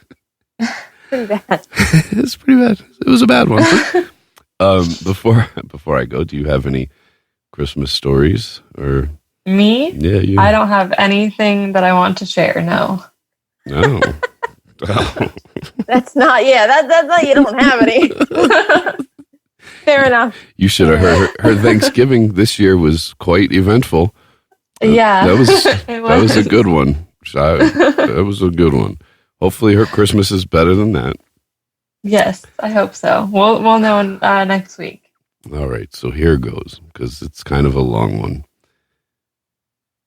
Pretty bad. It's pretty bad. It was a bad one. Before I go, do you have any Christmas stories or me? Yeah, you. I don't have anything that I want to share. No. No. That's not. Yeah, that's not. You don't have any. Fair enough. You should have heard her Thanksgiving this year was quite eventful. Yeah, that was a good one. That was a good one. Hopefully, her Christmas is better than that. Yes, I hope so. We'll know next week. All right, so here goes, because it's kind of a long one.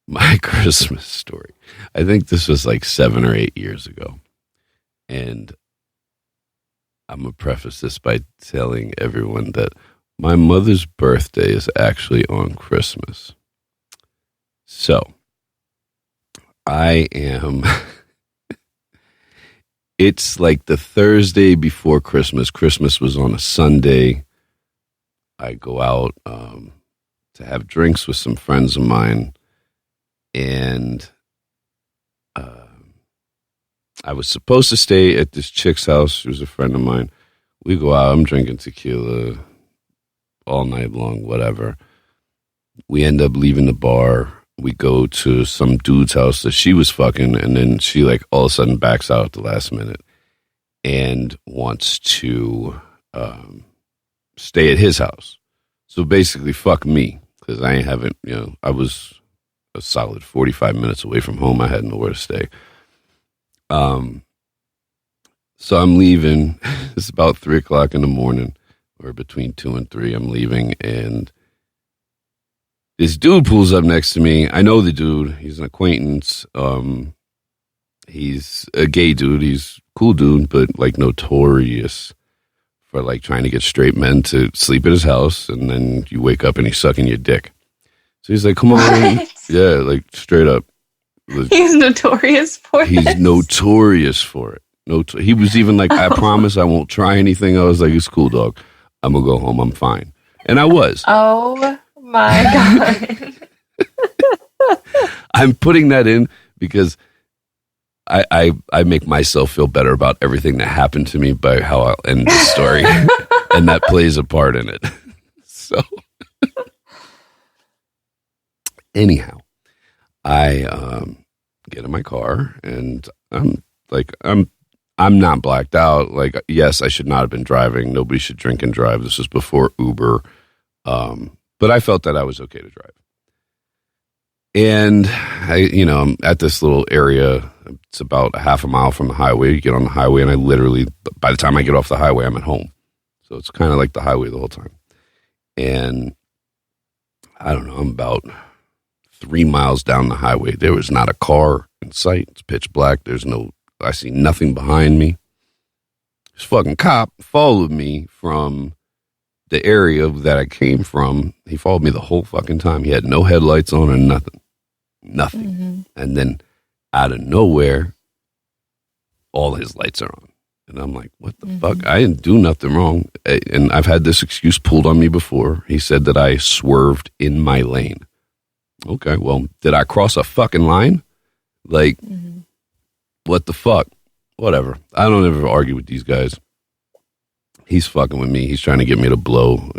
My Christmas story. I think this was like 7 or 8 years ago. And I'm going to preface this by telling everyone that My mother's birthday is actually on Christmas. So, I am... It's like the Thursday before Christmas. Christmas was on a Sunday. I go out to have drinks with some friends of mine. And I was supposed to stay at this chick's house. She was a friend of mine. We go out. I'm drinking tequila all night long, whatever. We end up leaving the bar. We go to some dude's house that she was fucking, and then she like all of a sudden backs out at the last minute and wants to stay at his house. So basically, fuck me, because I ain't haven't, I was a solid 45 minutes away from home. I had nowhere to stay. So I'm leaving. It's about 3:00 in the morning, or between 2 and 3. I'm leaving, and this dude pulls up next to me. I know the dude. He's an acquaintance. He's a gay dude. He's a cool dude, but like notorious for like trying to get straight men to sleep at his house, and then you wake up and he's sucking your dick. So he's like, "Come on." What? Yeah, like straight up. He's notorious for it. He's notorious for it. He was even like, "I promise I won't try anything." I was like, "It's cool, dog. I'm going to go home. I'm fine." And I was. Oh my God. I'm putting that in because I make myself feel better about everything that happened to me by how I'll end the story. And that plays a part in it. So anyhow, I get in my car and I'm not blacked out. Like, yes, I should not have been driving. Nobody should drink and drive. This was before Uber. But I felt that I was okay to drive. And I'm at this little area. It's about a half a mile from the highway. You get on the highway, and I literally, by the time I get off the highway, I'm at home. So it's kind of like the highway the whole time. And I don't know, I'm about 3 miles down the highway. There was not a car in sight. It's pitch black. I see nothing behind me. This fucking cop followed me from the area that I came from. He followed me the whole fucking time. He had no headlights on or nothing. Nothing. Mm-hmm. And then out of nowhere, all his lights are on. And I'm like, what the fuck? I didn't do nothing wrong. And I've had this excuse pulled on me before. He said that I swerved in my lane. Okay, well, did I cross a fucking line? Like, what the fuck? Whatever. I don't ever argue with these guys. He's fucking with me. He's trying to get me to blow.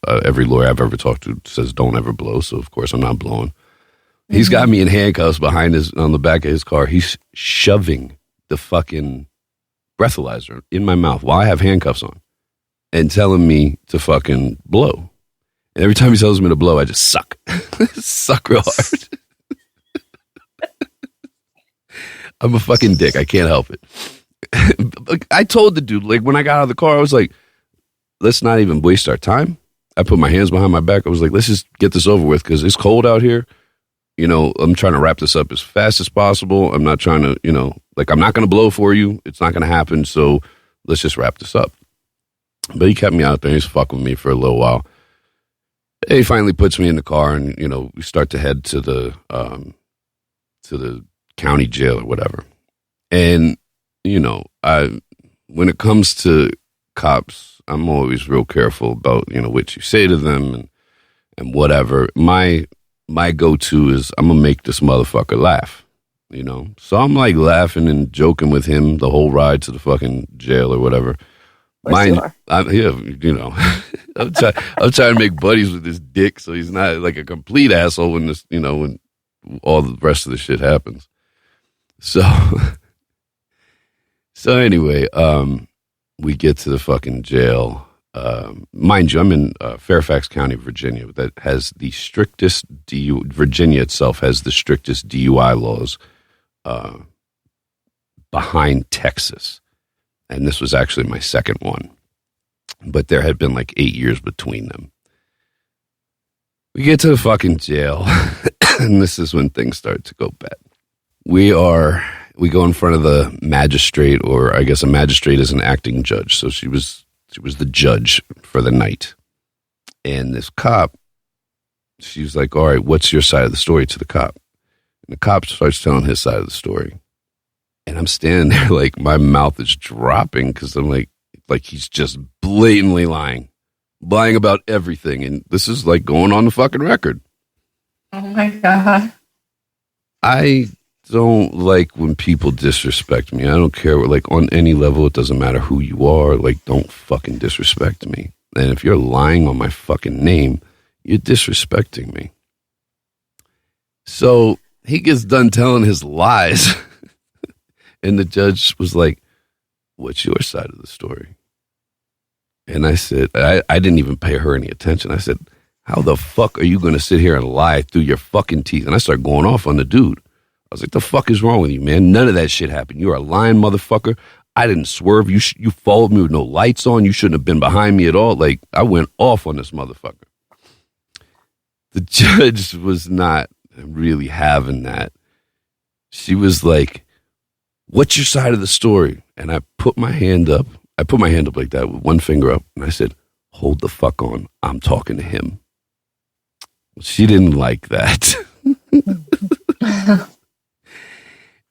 Every lawyer I've ever talked to says don't ever blow. So, of course, I'm not blowing. He's got me in handcuffs on the back of his car. He's shoving the fucking breathalyzer in my mouth while I have handcuffs on and telling me to fucking blow. And every time he tells me to blow, I just suck. Suck real hard. I'm a fucking dick. I can't help it. I told the dude, like, when I got out of the car, I was like, let's not even waste our time. I put my hands behind my back. I was like, let's just get this over with because it's cold out here. I'm trying to wrap this up as fast as possible. I'm not trying to, I'm not going to blow for you. It's not going to happen. So let's just wrap this up. But he kept me out there. He's fucking with me for a little while. And he finally puts me in the car and, we start to head to the county jail or whatever. And, when it comes to cops, I'm always real careful about, what you say to them and whatever. My go-to is I'm going to make this motherfucker laugh, So I'm like laughing and joking with him the whole ride to the fucking jail or whatever. I'm trying to make buddies with this dick so he's not like a complete asshole when this, when all the rest of the shit happens. So anyway, we get to the fucking jail. Mind you, I'm in Fairfax County, Virginia, that has the strictest Virginia itself has the strictest DUI laws behind Texas. And this was actually my second one. But there had been like 8 years between them. We get to the fucking jail, and this is when things start to go bad. We go in front of the magistrate, or I guess a magistrate is an acting judge. So she was the judge for the night. And this cop, she was like, all right, what's your side of the story to the cop? And the cop starts telling his side of the story. And I'm standing there like my mouth is dropping because I'm like he's just blatantly lying about everything. And this is like going on the fucking record. Oh my God. I don't like when people disrespect me. I don't care. Like on any level, it doesn't matter who you are. Like, don't fucking disrespect me. And if you're lying on my fucking name, you're disrespecting me. So he gets done telling his lies. And the judge was like, what's your side of the story? And I said, I didn't even pay her any attention. I said, how the fuck are you going to sit here and lie through your fucking teeth? And I started going off on the dude. I was like, the fuck is wrong with you, man? None of that shit happened. You're a lying motherfucker. I didn't swerve. You followed me with no lights on. You shouldn't have been behind me at all. Like, I went off on this motherfucker. The judge was not really having that. She was like, what's your side of the story? And I put my hand up. I put my hand up like that with one finger up. And I said, hold the fuck on. I'm talking to him. She didn't like that.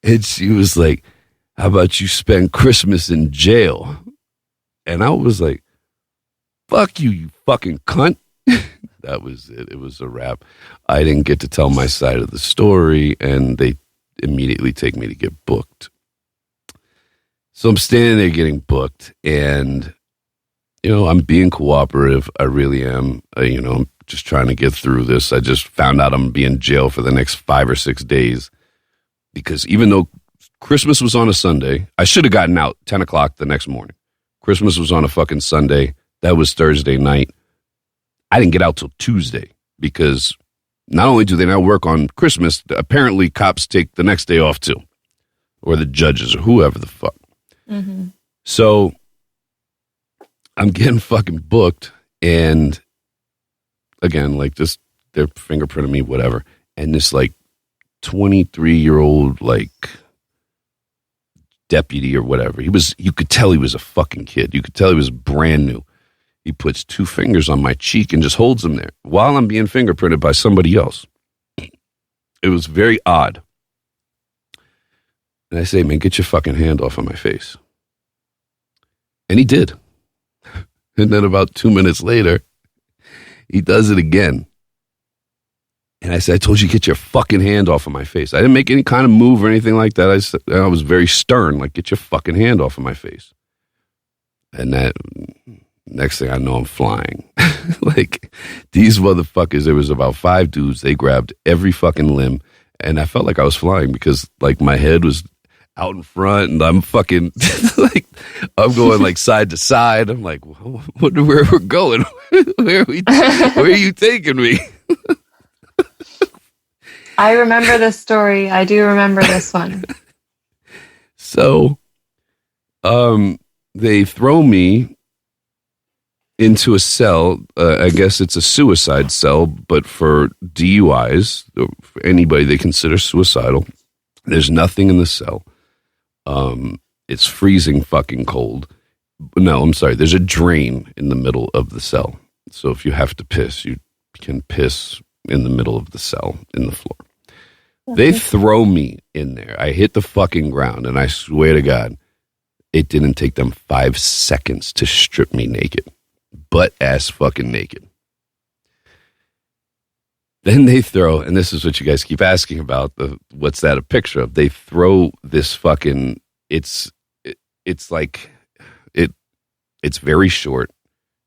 And she was like, how about you spend Christmas in jail? And I was like, fuck you, you fucking cunt. That was it. It was a wrap. I didn't get to tell my side of the story, and they immediately take me to get booked. So I'm standing there getting booked, and, I'm being cooperative. I really am. I'm just trying to get through this. I just found out I'm going to be in jail for the next 5 or 6 days because even though Christmas was on a Sunday, I should have gotten out 10 o'clock the next morning. Christmas was on a fucking Sunday. That was Thursday night. I didn't get out till Tuesday because not only do they now work on Christmas, apparently cops take the next day off too, or the judges or whoever the fuck. Mm-hmm. So I'm getting fucking booked, and again, like this, they're fingerprinting me, whatever. And this like 23-year-old like deputy or whatever, you could tell he was a fucking kid. You could tell he was brand new. He puts 2 fingers on my cheek and just holds them there while I'm being fingerprinted by somebody else. It was very odd. And I say, man, get your fucking hand off of my face. And he did. And then about 2 minutes later, he does it again. And I said, I told you to get your fucking hand off of my face. I didn't make any kind of move or anything like that. I was very stern, like, get your fucking hand off of my face. And that, next thing I know, I'm flying. Like, these motherfuckers, there was about 5 dudes. They grabbed every fucking limb. And I felt like I was flying because, like, my head was out in front and I'm fucking, like, I'm going, like, side to side. I'm like, wonder where we're going. Where are you taking me? I remember this story. I do remember this one. So, they throw me into a cell. I guess it's a suicide cell, but for DUIs, for anybody they consider suicidal. There's nothing in the cell. It's freezing fucking cold. No, I'm sorry. There's a drain in the middle of the cell. So if you have to piss, you can piss in the middle of the cell, in the floor. They throw me in there. I hit the fucking ground, and I swear to God, it didn't take them 5 seconds to strip me naked. Butt ass fucking naked. Then they throw, and this is what you guys keep asking about, what's that a picture of? They throw this fucking, it's like, it's very short.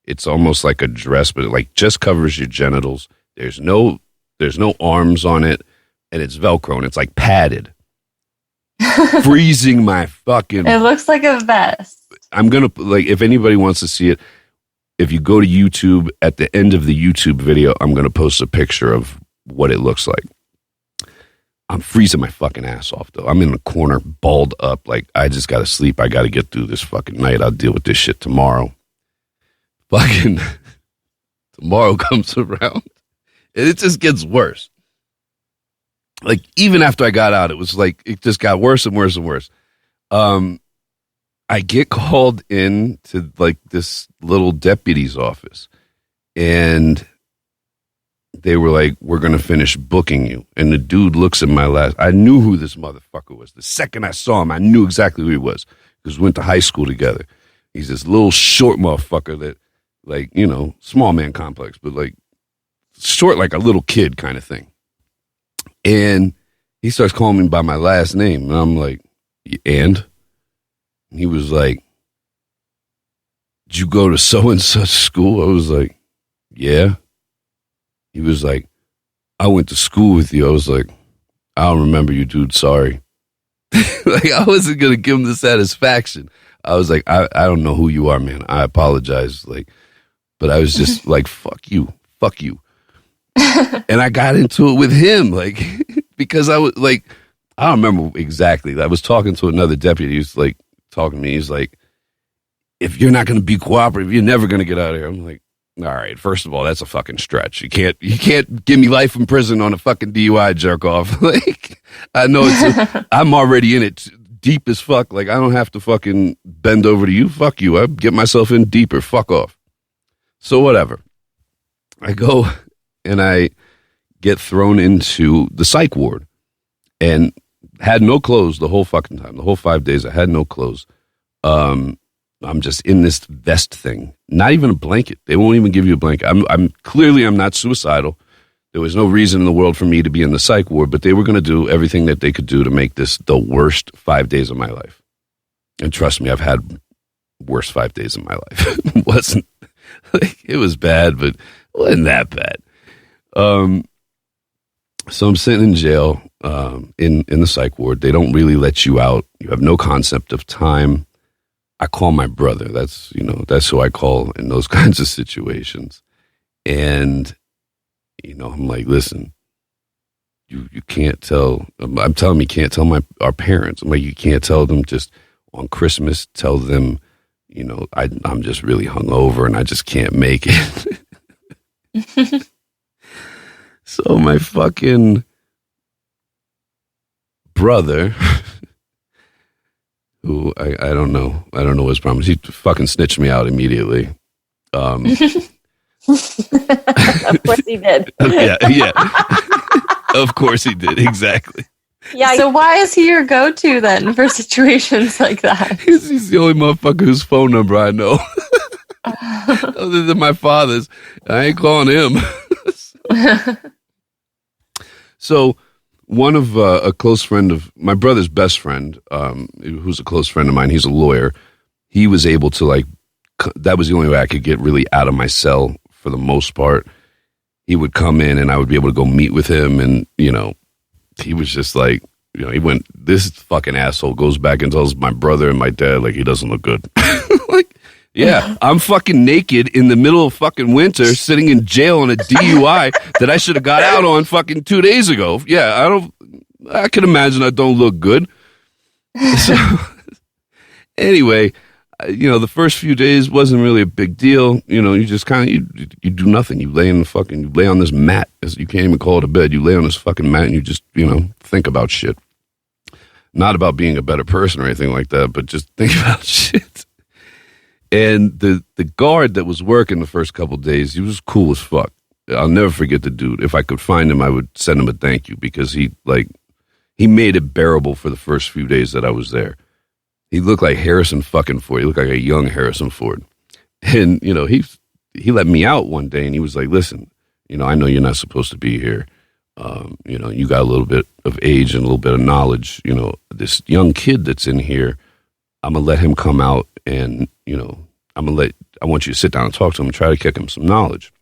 It's almost like a dress, but it like just covers your genitals. There's no arms on it, and it's Velcro, and it's like padded. Freezing my fucking... It looks like a vest. I'm going to, like, if anybody wants to see it, if you go to YouTube, at the end of the YouTube video, I'm going to post a picture of what it looks like. I'm freezing my fucking ass off, though. I'm in the corner, balled up, like, I just got to sleep. I got to get through this fucking night. I'll deal with this shit tomorrow. Fucking tomorrow comes around, and it just gets worse. Like, even after I got out, it was like, it just got worse and worse and worse. I get called in to, like, this little deputy's office, And they were like, we're going to finish booking you. And the dude looks at my last. I knew who this motherfucker was. The second I saw him, I knew exactly who he was because we went to high school together. He's this little short motherfucker that, like, you know, small man complex, but like short like a little kid kind of thing. And he starts calling me by my last name. And I'm like, and he was like, did you go to so-and-such school? I was like, yeah. He was like, I went to school with you. I was like, I don't remember you, dude. Sorry. Like, I wasn't going to give him the satisfaction. I was like, I don't know who you are, man. I apologize. Like, but I was just like, fuck you. And I got into it with him, like, because I was like, I don't remember exactly. I was talking to another deputy. He was like, talking to me. He's like, if you're not going to be cooperative, you're never going to get out of here. I'm like, all right, first of all, that's a fucking stretch. You can't give me life in prison on a fucking DUI jerk off. Like, I know I'm already in it deep as fuck. Like, I don't have to fucking bend over to you. Fuck you. I get myself in deeper. Fuck off. So whatever. I go and I get thrown into the psych ward and had no clothes the whole fucking time. The whole 5 days I had no clothes. I'm just in this vest thing. Not even a blanket. They won't even give you a blanket. I'm clearly not suicidal. There was no reason in the world for me to be in the psych ward, but they were going to do everything that they could do to make this the worst 5 days of my life. And trust me, I've had worse 5 days of my life. It wasn't like, it was bad, but it wasn't that bad. So I'm sitting in jail, in the psych ward. They don't really let you out. You have no concept of time. I call my brother. That's who I call in those kinds of situations. And, I'm like, listen, you can't tell. I'm telling him you can't tell our parents. I'm like, you can't tell them just on Christmas. Tell them, I'm just really hungover and I just can't make it. So my fucking brother, who I don't know his problem. He fucking snitched me out immediately. Of course he did. Yeah. Of course he did. Exactly. Yeah. So why is he your go-to then for situations like that? He's the only motherfucker whose phone number I know. Other than my father's. I ain't calling him. So one of a close friend of my brother's best friend, who's a close friend of mine, he's a lawyer. He was able to that was the only way I could get really out of my cell for the most part. He would come in and I would be able to go meet with him. And, he was just like, he went, this fucking asshole goes back and tells my brother and my dad, like, he doesn't look good. Like, yeah, I'm fucking naked in the middle of fucking winter sitting in jail on a DUI that I should have got out on fucking 2 days ago. Yeah, I can imagine I don't look good. So, anyway, the first few days wasn't really a big deal. You just kind of, you do nothing. You lay on this mat. You can't even call it a bed. You lay on this fucking mat and you just, think about shit. Not about being a better person or anything like that, but just think about shit. And the guard that was working the first couple of days, he was cool as fuck. I'll never forget the dude. If I could find him, I would send him a thank you because he made it bearable for the first few days that I was there. He looked like Harrison fucking Ford. He looked like a young Harrison Ford. And, he let me out one day and he was like, listen, I know you're not supposed to be here. You got a little bit of age and a little bit of knowledge. This young kid that's in here, I'm going to let him come out and, I want you to sit down and talk to him and try to kick him some knowledge.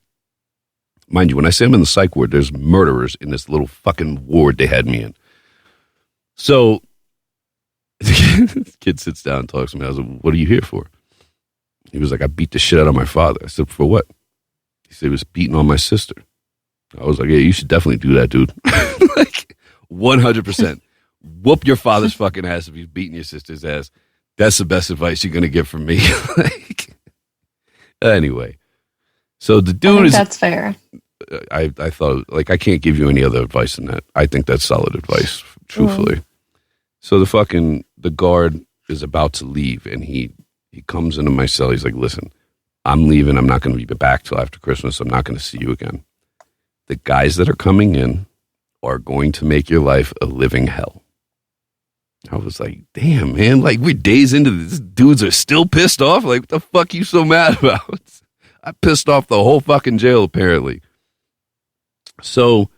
Mind you, when I say I'm in the psych ward, there's murderers in this little fucking ward they had me in. So the kid sits down and talks to me. I was like, what are you here for? He was like, I beat the shit out of my father. I said, for what? He said he was beating on my sister. I was like, yeah, you should definitely do that, dude. Like, 100%. Whoop your father's fucking ass if he's beating your sister's ass. That's the best advice you're going to get from me. Anyway. So the dude that's fair. I thought, I can't give you any other advice than that. I think that's solid advice, truthfully. So the guard is about to leave and he comes into my cell. He's like, listen, I'm leaving. I'm not going to be back till after Christmas. I'm not going to see you again. The guys that are coming in are going to make your life a living hell. I was like, damn, man, like we're days into this. Dudes are still pissed off. Like, what the fuck you so mad about? I pissed off the whole fucking jail, apparently. So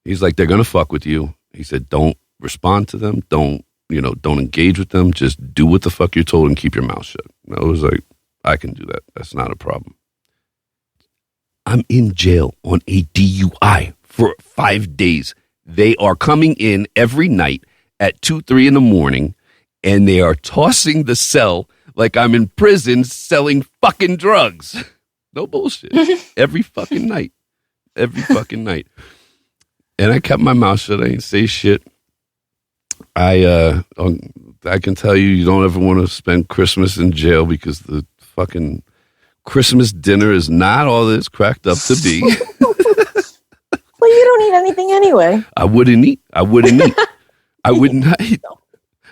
he's like, they're going to fuck with you. He said, don't respond to them. Don't engage with them. Just do what the fuck you're told and keep your mouth shut. And I was like, I can do that. That's not a problem. I'm in jail on a DUI for 5 days. They are coming in every night at 2, 3 in the morning, and they are tossing the cell like I'm in prison selling fucking drugs. No bullshit. Every fucking night. Every fucking night. And I kept my mouth shut. I didn't say shit. I can tell you, you don't ever want to spend Christmas in jail because the fucking Christmas dinner is not all that it's cracked up to be. Well, you don't eat anything anyway. I wouldn't eat. I would not eat.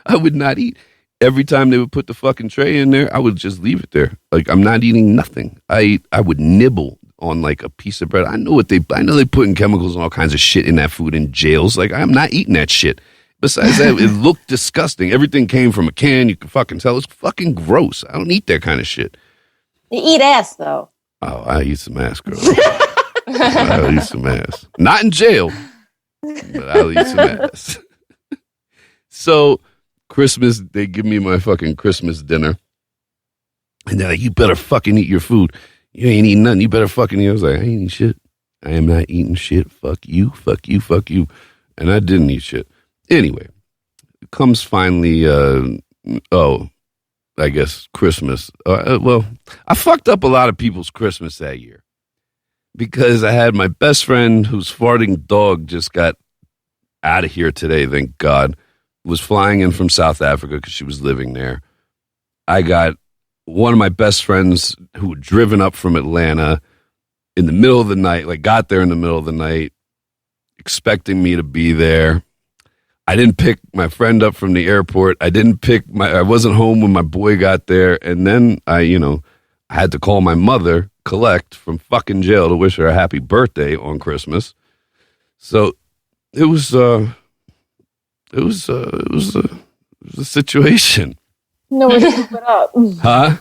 I would not eat. Every time they would put the fucking tray in there, I would just leave it there. Like, I'm not eating nothing. I would nibble on like a piece of bread. I know they putting chemicals and all kinds of shit in that food in jails. Like, I'm not eating that shit. Besides that, it looked disgusting. Everything came from a can. You can fucking tell. It's fucking gross. I don't eat that kind of shit. You eat ass, though. Oh, I eat some ass, girl. I'll eat some ass. Not in jail, but I'll eat some ass. So, Christmas, they give me my fucking Christmas dinner. And they're like, you better fucking eat your food. You ain't eating nothing. You better fucking eat. I was like, I ain't eating shit. I am not eating shit. Fuck you, fuck you, fuck you. And I didn't eat shit. Anyway, it comes finally, I guess Christmas. Well, I fucked up a lot of people's Christmas that year because I had my best friend whose farting dog just got out of here today, thank God, was flying in from South Africa because she was living there. I got one of my best friends who had driven up from Atlanta in the middle of the night, like got there in the middle of the night, expecting me to be there. I didn't pick my friend up from the airport. I wasn't home when my boy got there. And then I had to call my mother, collect from fucking jail to wish her a happy birthday on Christmas. So it was a situation. Nowhere to go but up. Huh?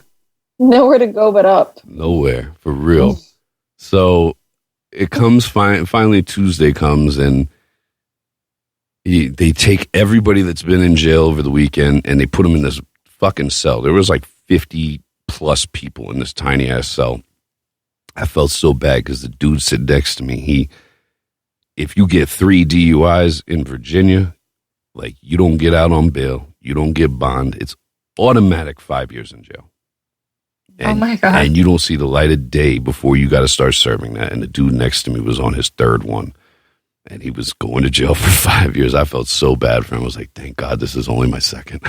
Nowhere to go but up. Nowhere, for real. So it comes, finally Tuesday comes, and they take everybody that's been in jail over the weekend and they put them in this fucking cell. There was like 50 plus people in this tiny ass cell. I felt so bad because the dude sitting next to me, if you get 3 DUIs in Virginia, like you don't get out on bail, you don't get bond. It's automatic 5 years in jail. And, oh my God. And you don't see the light of day before you got to start serving that. And the dude next to me was on his 3rd one. And he was going to jail for 5 years. I felt so bad for him. I was like, thank God this is only my 2nd.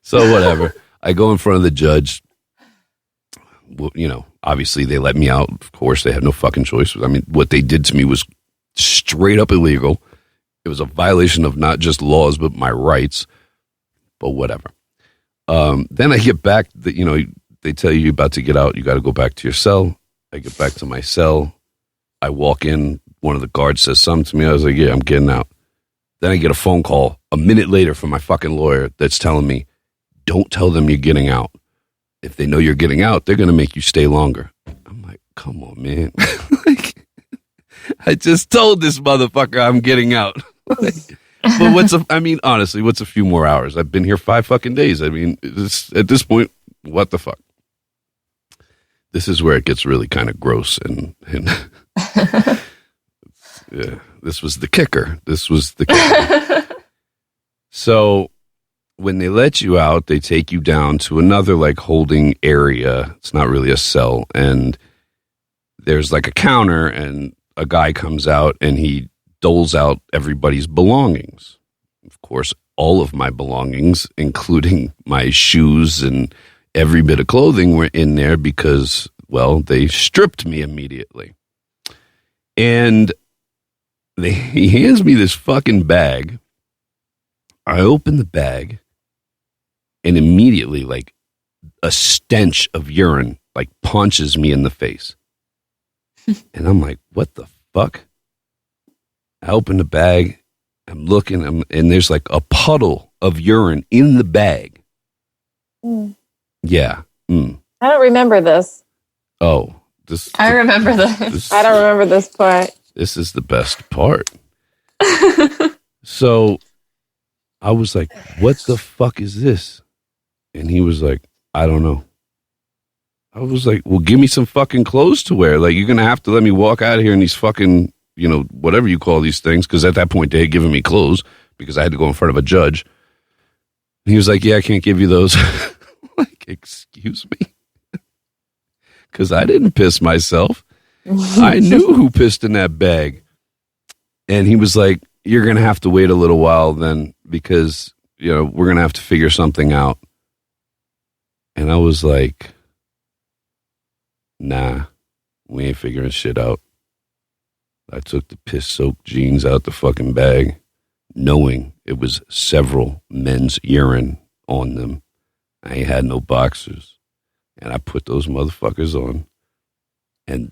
So whatever. I go in front of the judge. Well, obviously they let me out. Of course, they had no fucking choice. I mean, what they did to me was straight up illegal. It was a violation of not just laws, but my rights. But whatever. Then I get back, they tell you you're about to get out. You got to go back to your cell. I get back to my cell. I walk in. One of the guards says something to me. I was like, yeah, I'm getting out. Then I get a phone call a minute later from my fucking lawyer that's telling me, don't tell them you're getting out. If they know you're getting out, they're going to make you stay longer. I'm like, come on, man. I just told this motherfucker I'm getting out. But honestly, what's a few more hours? I've been here 5 fucking days. I mean, at this point, what the fuck? This is where it gets really kind of gross and yeah, this was the kicker. So when they let you out, they take you down to another like holding area. It's not really a cell. And there's like a counter and a guy comes out and he doles out everybody's belongings. Of course, all of my belongings, including my shoes and every bit of clothing, were in there because, well, they stripped me immediately. And he hands me this fucking bag. I open the bag, and immediately, like, a stench of urine like punches me in the face. And I'm like, what the fuck? I open the bag. I'm looking, and there's like a puddle of urine in the bag. Yeah. I don't remember this. Oh, I remember this. I don't remember this part. This is the best part. So I was like, what the fuck is this? And he was like, I don't know. I was like, well, give me some fucking clothes to wear. Like, you're going to have to let me walk out of here in these fucking, whatever you call these things. Because at that point, they had given me clothes because I had to go in front of a judge. And he was like, yeah, I can't give you those. Like, excuse me? Because I didn't piss myself. I knew who pissed in that bag. And he was like, you're going to have to wait a little while then because, we're going to have to figure something out. And I was like, nah, we ain't figuring shit out. I took the piss-soaked jeans out the fucking bag, knowing it was several men's urine on them. I ain't had no boxers. And I put those motherfuckers on. And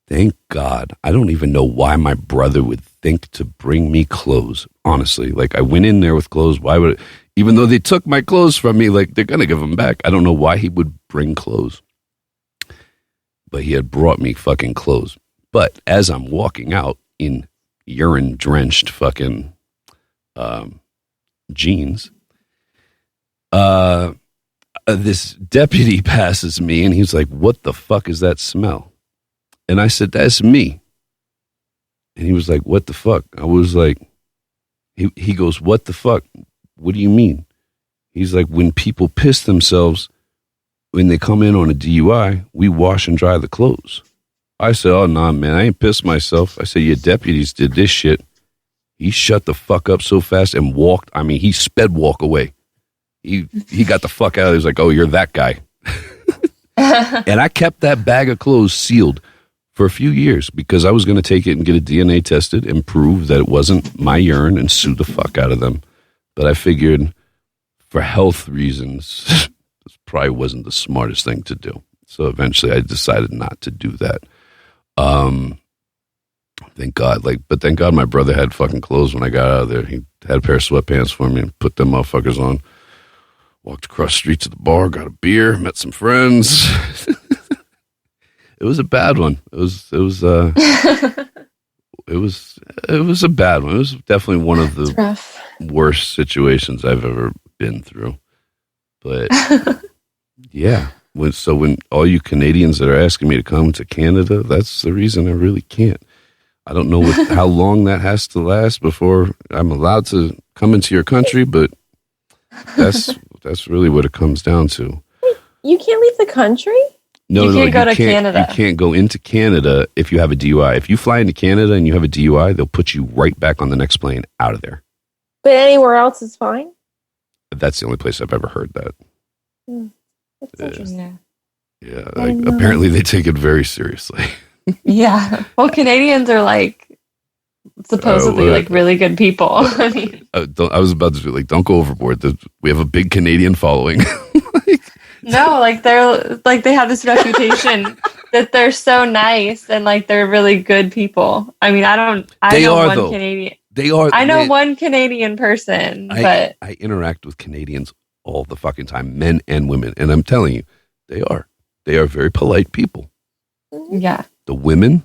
thank God, I don't even know why my brother would think to bring me clothes. Honestly, like I went in there with clothes. Why would even though they took my clothes from me, like they're going to give them back. I don't know why he would bring clothes. But he had brought me fucking clothes. But as I'm walking out in urine-drenched fucking jeans, this deputy passes me and he's like, what the fuck is that smell? And I said, that's me. And he was like, what the fuck? I was like, he goes, what the fuck? What do you mean? He's like, when people piss themselves, when they come in on a DUI, we wash and dry the clothes. I said, oh, nah, man, I ain't pissed myself. I said, your deputies did this shit. He shut the fuck up so fast and walked. I mean, he sped walk away. He got the fuck out. He was like, oh, you're that guy. And I kept that bag of clothes sealed for a few years because I was going to take it and get a DNA tested and prove that it wasn't my urine and sue the fuck out of them. But I figured for health reasons, this probably wasn't the smartest thing to do. So eventually I decided not to do that. Thank God. But thank God my brother had fucking clothes when I got out of there. He had a pair of sweatpants for me and put them motherfuckers on. Walked across the street to the bar, got a beer, met some friends. It was a bad one. It was a bad one. It was definitely one of the worst situations I've ever been through. But yeah, when all you Canadians that are asking me to come to Canada, that's the reason I really can't. I don't know how long that has to last before I'm allowed to come into your country, but that's really what it comes down to. You can't leave the country? No, you can't go to Canada. You can't go into Canada if you have a DUI. If you fly into Canada and you have a DUI, they'll put you right back on the next plane out of there. But anywhere else is fine? That's the only place I've ever heard that. That's interesting. Yeah, apparently they take it very seriously. Yeah. Well, Canadians are supposedly really good people. I mean, I was about to be don't go overboard. We have a big Canadian following. No, they have this reputation that they're so nice and they're really good people. I mean, I know one Canadian. They are. I know one Canadian person, but I interact with Canadians all the fucking time, men and women, and I'm telling you, they are very polite people. Yeah. The women,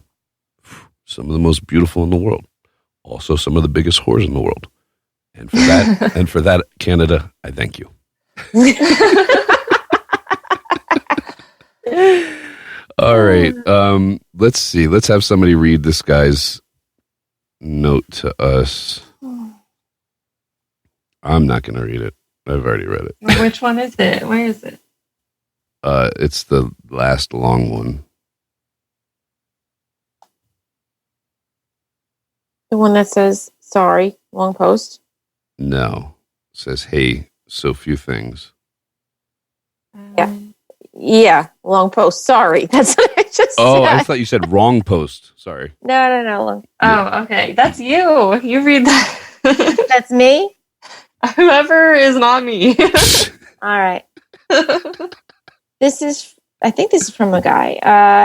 some of the most beautiful in the world, also some of the biggest whores in the world, and for that, Canada, I thank you. All right. Let's see. Let's have somebody read this guy's note to us. I'm not going to read it. I've already read it. Which one is it? Where is it? It's the last long one. The one that says, sorry, long post? No. It says, hey, so few things. Yeah, long post. Sorry. That's what I just said. I thought you said wrong post. Sorry. No. Long. Oh, okay. That's you. You read that. That's me? Whoever is not me. All right. I think this is from a guy.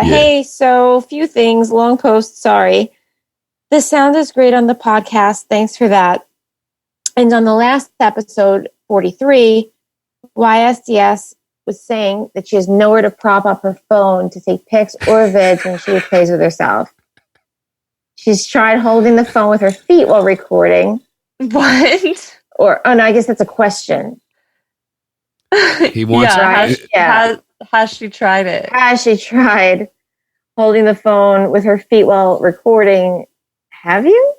Hey, so few things, long post, sorry. The sound is great on the podcast. Thanks for that. And on the last episode, 43, YSDS was saying that she has nowhere to prop up her phone to take pics or vids when she plays with herself. She's tried holding the phone with her feet while recording. What? No, I guess that's a question. He wants Has she tried it? Has she tried holding the phone with her feet while recording? Have you?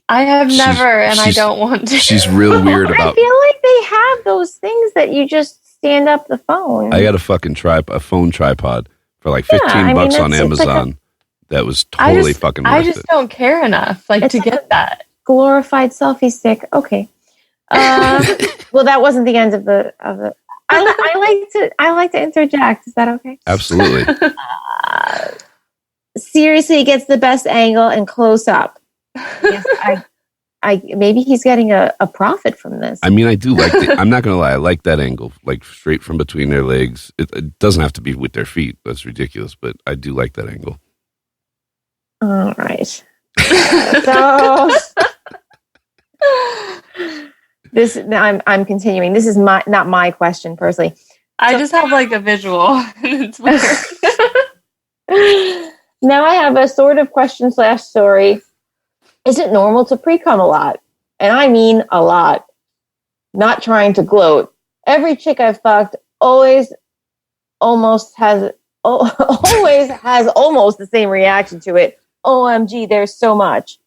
I have never, and I don't want to. She's real weird about. I feel like they have those things that you just stand up the phone. I got a fucking a phone tripod for like $15 on Amazon. That was totally fucking worth it. I just don't care enough, to get that glorified selfie stick. Okay. Well, that wasn't the end of the. I like to interject. Is that okay? Absolutely. Seriously, gets the best angle and close up. Yes, I maybe he's getting a profit from this. I mean, I do like. I'm not gonna lie. I like that angle, like straight from between their legs. It doesn't have to be with their feet. That's ridiculous, but I do like that angle. All right. So this I'm continuing. This is not my question personally. I just have a visual. It's weird. Now I have a sort of question / story. Is it normal to pre-cum a lot? And I mean a lot. Not trying to gloat. Every chick I've fucked always has almost the same reaction to it. OMG, there's so much.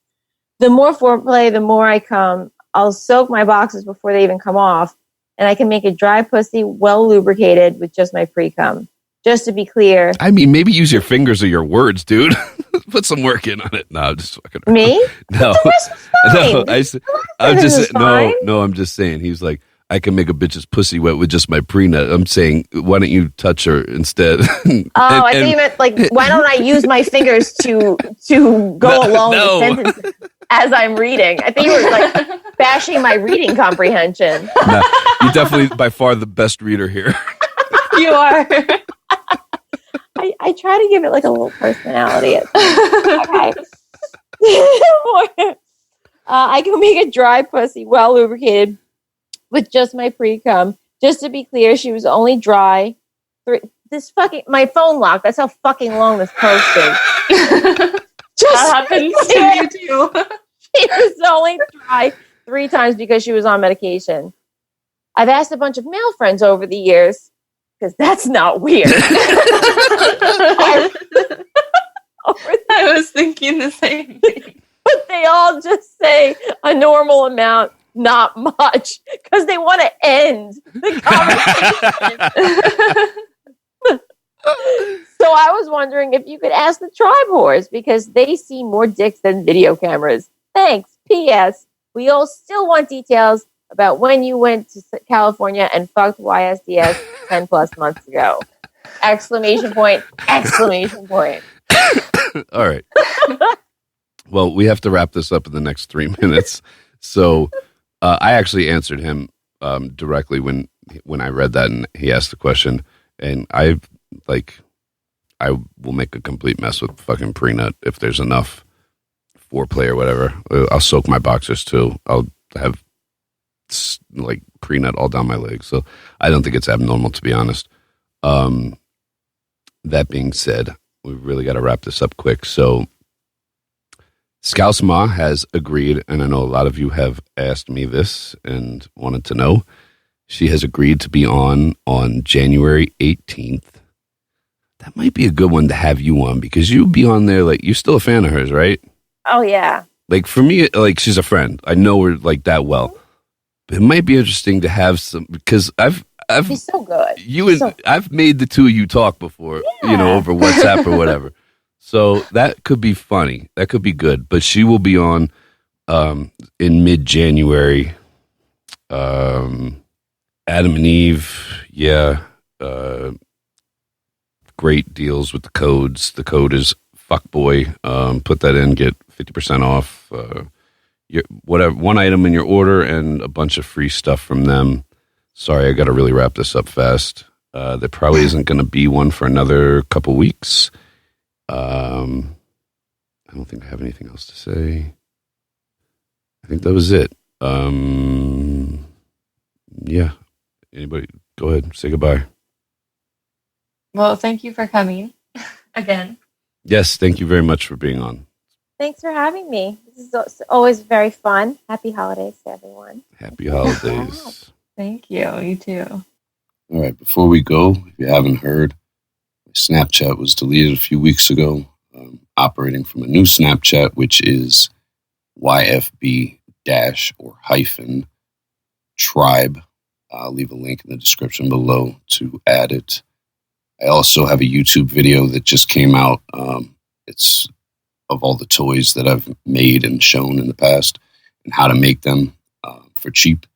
The more foreplay, the more I come. I'll soak my boxes before they even come off, and I can make a dry pussy well lubricated with just my pre-cum. Just to be clear. I mean, maybe use your fingers or your words, dude. Put some work in on it. No, I'm just fucking around. Me? No. The rest was fine. I'm just no, I'm just saying. He's like, I can make a bitch's pussy wet with just my pre-nut. I'm saying, why don't you touch her instead? I think you meant why don't I use my fingers to go along with sentences as I'm reading? I think you were bashing my reading comprehension. No, you're definitely by far the best reader here. You are. I try to give it a little personality. Okay. I can make a dry pussy well lubricated with just my pre-cum. Just to be clear, she was only dry. My phone locked. That's how fucking long this post is. That happens to you too. She was only dry 3 times because she was on medication. I've asked a bunch of male friends over the years, because that's not weird. I was thinking the same thing. But they all just say a normal amount, not much, because they want to end the conversation. So I was wondering if you could ask the tribe whores, because they see more dicks than video cameras. Thanks. P.S. We all still want details about when you went to California and fucked YSDS 10 plus months ago. Exclamation point, exclamation point. All right. Well, we have to wrap this up in the next 3 minutes. So I actually answered him directly when I read that and he asked the question. And I will make a complete mess with fucking pre-nut if there's enough foreplay or whatever. I'll soak my boxers too. I'll have pre-nut all down my legs. So I don't think it's abnormal, to be honest. That being said, we really got to wrap this up quick. So Scouse Ma has agreed, and I know a lot of you have asked me this and wanted to know. She has agreed to be on January 18th. That might be a good one to have you on, because you'd be on there, you're still a fan of hers, right? Oh, yeah. For me, she's a friend. I know her that well. But it might be interesting to have some, because She's so good. I've made the two of you talk before, over WhatsApp or whatever. So that could be funny. That could be good. But she will be on in mid-January. Adam and Eve, yeah. Great deals with the codes. The code is fuckboy. Put that in, get 50% off. Whatever, one item in your order and a bunch of free stuff from them. Sorry, I got to really wrap this up fast. There probably isn't going to be one for another couple weeks. I don't think I have anything else to say. I think that was it. Yeah. Anybody, go ahead, say goodbye. Well, thank you for coming again. Yes, thank you very much for being on. Thanks for having me. This is always very fun. Happy holidays to everyone. Happy holidays. Thank you. You too. All right, before we go, if you haven't heard, my Snapchat was deleted a few weeks ago. Operating from a new Snapchat, which is YFB or hyphen tribe. I'll leave a link in the description below to add it. I also have a YouTube video that just came out. It's of all the toys that I've made and shown in the past and how to make them for cheap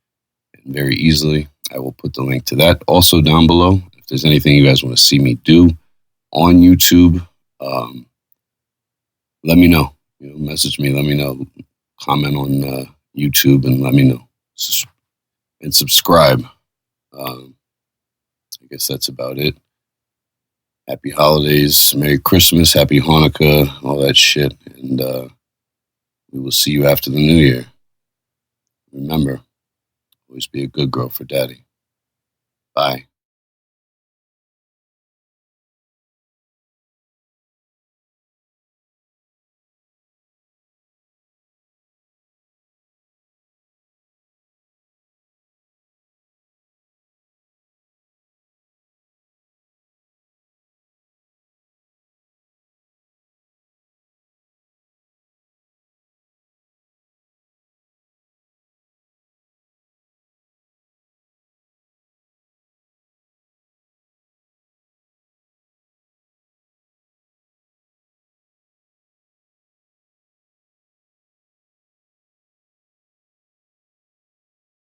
and very easily. I will put the link to that also down below. If there's anything you guys want to see me do on YouTube, let me know. Message me, let me know. Comment on YouTube and let me know. And subscribe. I guess that's about it. Happy holidays, Merry Christmas, Happy Hanukkah, all that shit. And we will see you after the new year. Remember, always be a good girl for daddy. Bye.